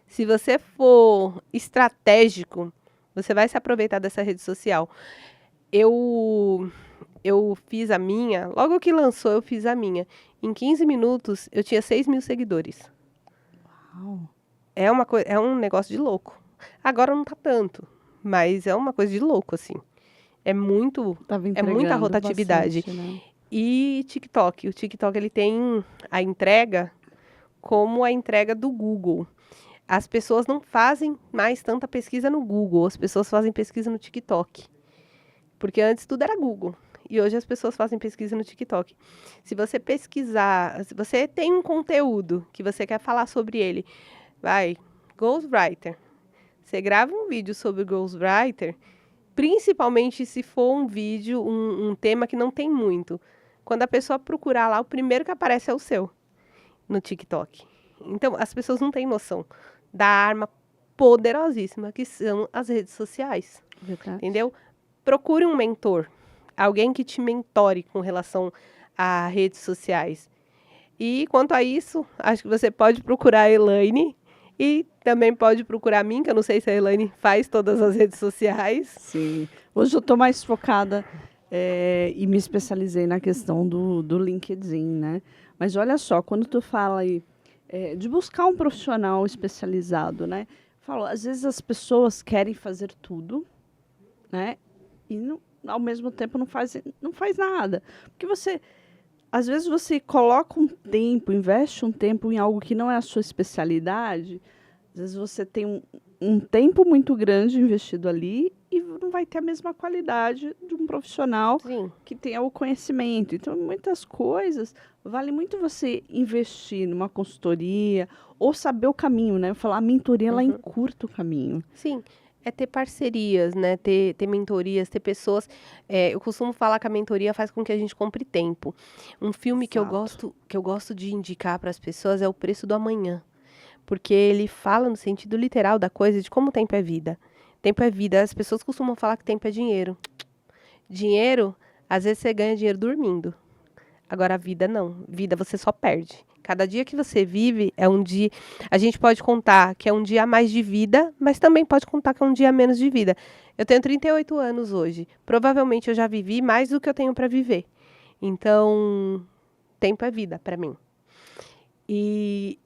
se você for estratégico, você vai se aproveitar dessa rede social. eu fiz a minha, logo que lançou eu fiz a minha. Em 15 minutos eu tinha 6.000 seguidores. Uau. É um negócio de louco. Agora não tá tanto, mas é uma coisa de louco, assim. Tava É muita entregando rotatividade. bastante, né? E TikTok. O TikTok, ele tem a entrega como a entrega do Google. As pessoas não fazem mais tanta pesquisa no Google, as pessoas fazem pesquisa no TikTok. Porque antes tudo era Google. E hoje as pessoas fazem pesquisa no TikTok. Se você pesquisar, se você tem um conteúdo que você quer falar sobre ele, vai, Ghostwriter. Você grava um vídeo sobre Ghostwriter, principalmente se for um vídeo, um tema que não tem muito. Quando a pessoa procurar lá, o primeiro que aparece é o seu, no TikTok. Então, as pessoas não têm noção da arma poderosíssima que são as redes sociais. Verdade. Entendeu? Procure um mentor, alguém que te mentore com relação a redes sociais. E quanto a isso, acho que você pode procurar a Elaine e também pode procurar a mim, que eu não sei se a Elaine faz todas as redes sociais. Sim. Hoje eu estou mais focada e me especializei na questão do LinkedIn, né? Mas olha só, quando tu fala aí de buscar um profissional especializado, né? Falo, às vezes as pessoas querem fazer tudo, né? E ao mesmo tempo não faz nada. Porque às vezes você coloca um tempo, investe um tempo em algo que não é a sua especialidade, às vezes você tem um tempo muito grande investido ali e não vai ter a mesma qualidade de um profissional Sim. que tenha o conhecimento. Então, muitas coisas, vale muito você investir numa consultoria ou saber o caminho, né? Eu falo, a mentoria, ela encurta o caminho. Sim, é ter parcerias, né? Ter mentorias, ter pessoas. Eu costumo falar que a mentoria faz com que a gente compre tempo. Um filme Exato. que eu gosto de indicar para as pessoas é O Preço do Amanhã. Porque ele fala no sentido literal da coisa de como o tempo é vida. Tempo é vida. As pessoas costumam falar que tempo é dinheiro. Dinheiro, às vezes você ganha dinheiro dormindo. Agora a vida não. Vida você só perde. Cada dia que você vive é um dia. A gente pode contar que é um dia a mais de vida, mas também pode contar que é um dia a menos de vida. Eu tenho 38 anos hoje. Provavelmente eu já vivi mais do que eu tenho para viver. Então, tempo é vida para mim. E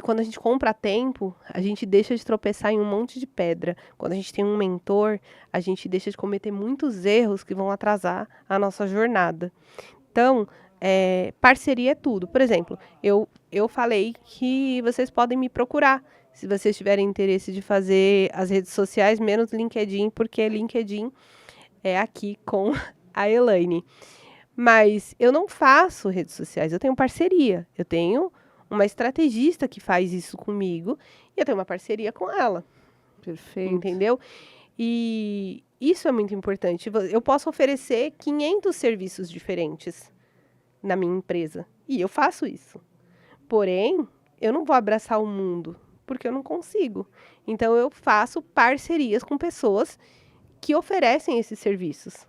quando a gente compra tempo, a gente deixa de tropeçar em um monte de pedra. Quando a gente tem um mentor, a gente deixa de cometer muitos erros que vão atrasar a nossa jornada. Então, parceria é tudo. Por exemplo, eu falei que vocês podem me procurar se vocês tiverem interesse de fazer as redes sociais, menos LinkedIn, porque LinkedIn é aqui com a Elaine. Mas eu não faço redes sociais, eu tenho parceria. Eu tenho uma estrategista que faz isso comigo e eu tenho uma parceria com ela. Perfeito. Entendeu? E isso é muito importante. Eu posso oferecer 500 serviços diferentes na minha empresa. E eu faço isso. Porém, eu não vou abraçar o mundo, porque eu não consigo. Então, eu faço parcerias com pessoas que oferecem esses serviços.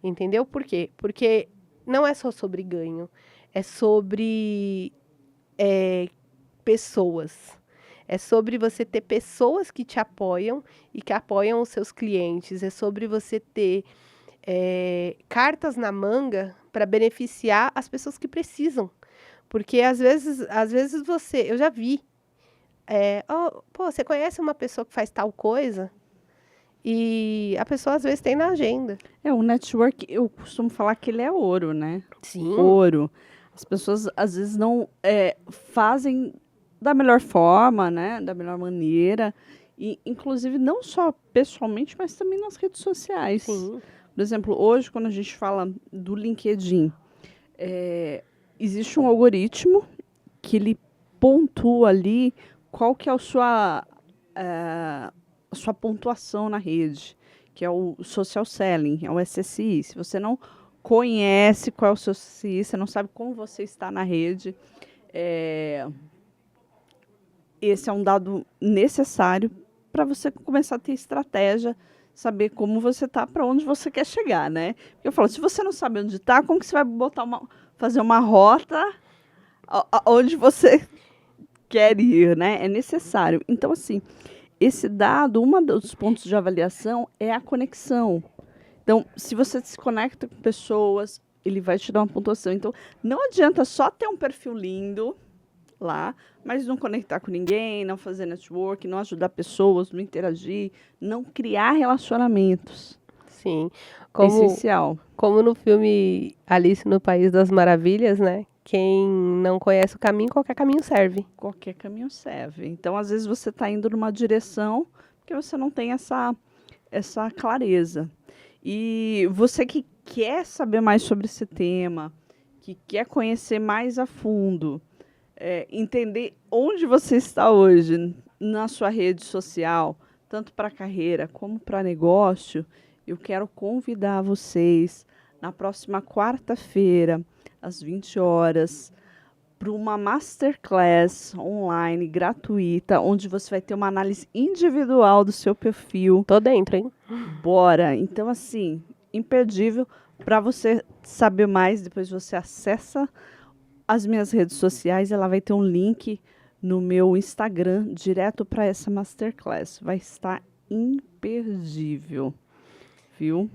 Entendeu? Por quê? Porque não é só sobre ganho. É sobre pessoas. É sobre você ter pessoas que te apoiam e que apoiam os seus clientes. É sobre você ter cartas na manga para beneficiar as pessoas que precisam. Porque às vezes eu já vi. Você conhece uma pessoa que faz tal coisa? E a pessoa às vezes tem na agenda. O network, eu costumo falar que ele é ouro, né? Sim. Ouro. As pessoas, às vezes, não fazem da melhor forma, né? Da melhor maneira. E, inclusive, não só pessoalmente, mas também nas redes sociais. Sim. Por exemplo, hoje, quando a gente fala do LinkedIn, existe um algoritmo que ele pontua ali qual que é a sua pontuação na rede, que é o social selling, é o SSI. Se você não conhece qual é o seu SSI, você não sabe como você está na rede, esse é um dado necessário para você começar a ter estratégia, saber como você está, para onde você quer chegar, né? Porque eu falo, se você não sabe onde está, como que você vai fazer uma rota onde você quer ir, né? É necessário. Então, assim, esse dado, um dos pontos de avaliação é a conexão. Então, se você se conecta com pessoas, ele vai te dar uma pontuação. Então, não adianta só ter um perfil lindo lá, mas não conectar com ninguém, não fazer network, não ajudar pessoas, não interagir, não criar relacionamentos. Sim. É Como, essencial. como no filme Alice no País das Maravilhas, né? Quem não conhece o caminho, qualquer caminho serve. Qualquer caminho serve. Então, às vezes, você está indo numa direção porque você não tem essa clareza. E você que quer saber mais sobre esse tema, que quer conhecer mais a fundo, entender onde você está hoje na sua rede social, tanto para carreira como para negócio, eu quero convidar vocês na próxima quarta-feira, às 20 horas, para uma masterclass online gratuita, onde você vai ter uma análise individual do seu perfil. Tô dentro, hein? Bora! Então, assim, imperdível. Para você saber mais, depois você acessa as minhas redes sociais, ela vai ter um link no meu Instagram direto para essa masterclass. Vai estar imperdível, viu?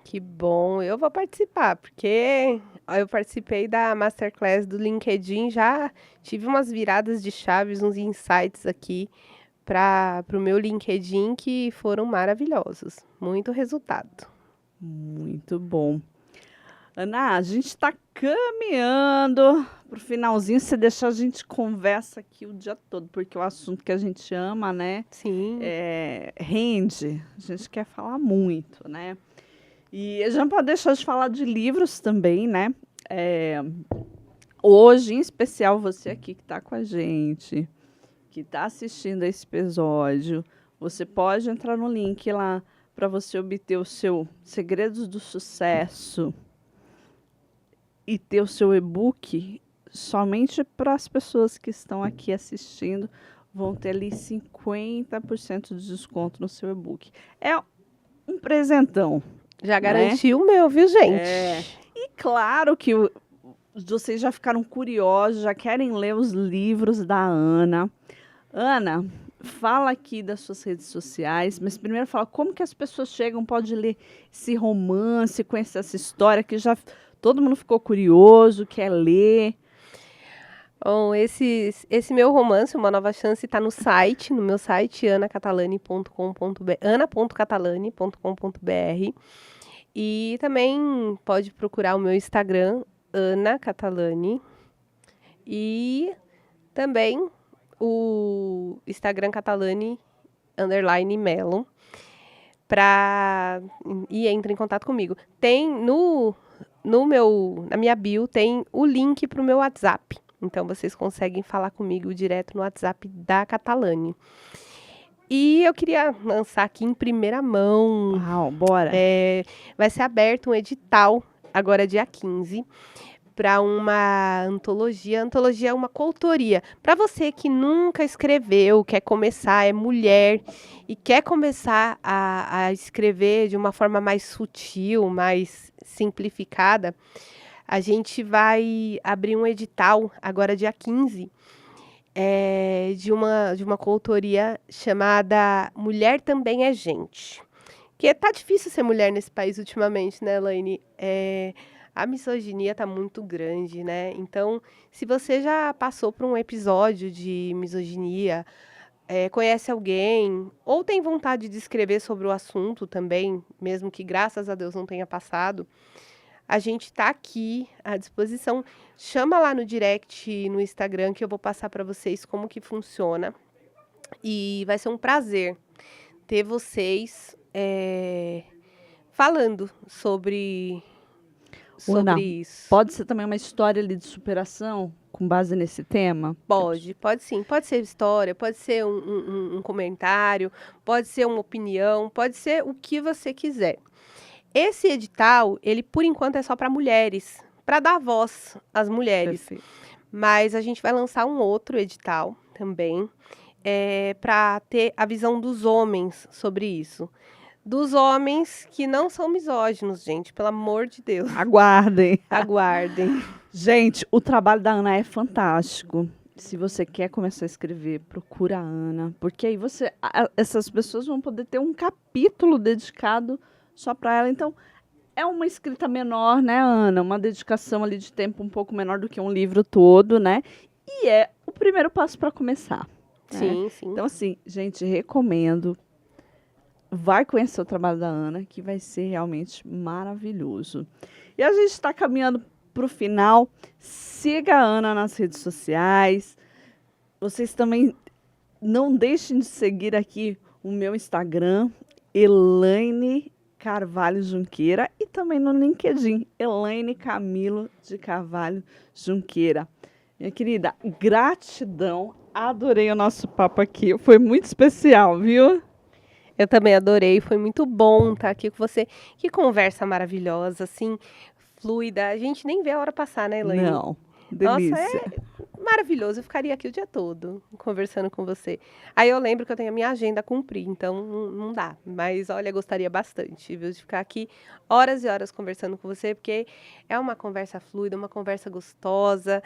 Que bom, eu vou participar, porque eu participei da Masterclass do LinkedIn, já tive umas viradas de chaves, uns insights aqui para o meu LinkedIn que foram maravilhosos. Muito resultado. Muito bom. Ana, a gente está caminhando para o finalzinho. Se deixar, a gente conversa aqui o dia todo, porque o assunto que a gente ama, né, Sim, rende. A gente quer falar muito, né? E a gente não pode deixar de falar de livros também, né? Hoje, em especial, você aqui que está com a gente, que está assistindo a esse episódio, você pode entrar no link lá para você obter o seu Segredos do Sucesso e ter o seu e-book. Somente para as pessoas que estão aqui assistindo vão ter ali 50% de desconto no seu e-book. É um presentão. já garanti o meu, viu, gente? E claro que vocês já ficaram curiosos, já querem ler os livros da Ana. Ana, fala aqui das suas redes sociais, mas primeiro fala como que as pessoas chegam, pode ler esse romance, conhecer essa história que já todo mundo ficou curioso, quer ler. Bom, esse meu romance, Uma Nova Chance, está no meu site, ana.catalani.com.br. E também pode procurar o meu Instagram, Ana Catalani. E também o Instagram Catalani _Melo. E entre em contato comigo. Tem na minha bio tem o link para o meu WhatsApp. Então, vocês conseguem falar comigo direto no WhatsApp da Catalani. E eu queria lançar aqui em primeira mão. Uau, bora. Vai ser aberto um edital, agora dia 15, para uma antologia. Antologia é uma coautoria. Para você que nunca escreveu, quer começar, é mulher e quer começar a escrever de uma forma mais sutil, mais simplificada, a gente vai abrir um edital agora dia 15, de uma coautoria chamada Mulher Também é Gente. Que tá difícil ser mulher nesse país ultimamente, né, Elaine? A misoginia tá muito grande, né? Então, se você já passou por um episódio de misoginia, conhece alguém, ou tem vontade de escrever sobre o assunto também, mesmo que graças a Deus não tenha passado, a gente está aqui à disposição. Chama lá no direct, no Instagram, que eu vou passar para vocês como que funciona. E vai ser um prazer ter vocês falando sobre Ana, isso. pode ser também uma história ali de superação com base nesse tema? Pode sim. Pode ser história, pode ser um comentário, pode ser uma opinião, pode ser o que você quiser. Esse edital, ele por enquanto é só para mulheres, para dar voz às mulheres. Perfeito. Mas a gente vai lançar um outro edital também, para ter a visão dos homens sobre isso. Dos homens que não são misóginos, gente, pelo amor de Deus. Aguardem. Aguardem. Gente, o trabalho da Ana é fantástico. Se você quer começar a escrever, procura a Ana, porque aí essas pessoas vão poder ter um capítulo dedicado só para ela. Então, é uma escrita menor, né, Ana? Uma dedicação ali de tempo um pouco menor do que um livro todo, né? E é o primeiro passo para começar, né? Sim, sim. Então, assim, gente, recomendo. Vai conhecer o trabalho da Ana, que vai ser realmente maravilhoso. E a gente está caminhando para o final. Siga a Ana nas redes sociais. Vocês também não deixem de seguir aqui o meu Instagram, Elaine Carvalho Junqueira, e também no LinkedIn, Elaine Camilo de Carvalho Junqueira. Minha querida, gratidão. Adorei o nosso papo aqui. Foi muito especial, viu? Eu também adorei, foi muito bom estar aqui com você. Que conversa maravilhosa, assim, fluida. A gente nem vê a hora passar, né, Elaine? Não, Nossa, delícia. maravilhoso. Eu ficaria aqui o dia todo conversando com você. Aí eu lembro que eu tenho a minha agenda a cumprir, então não dá. Mas olha, gostaria bastante, viu, de ficar aqui horas e horas conversando com você, porque é uma conversa fluida, uma conversa gostosa.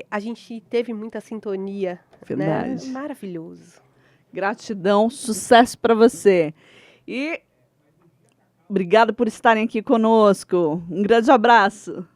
A gente teve muita sintonia, né? Verdade. Maravilhoso. Gratidão, sucesso para você. E obrigada por estarem aqui conosco. Um grande abraço.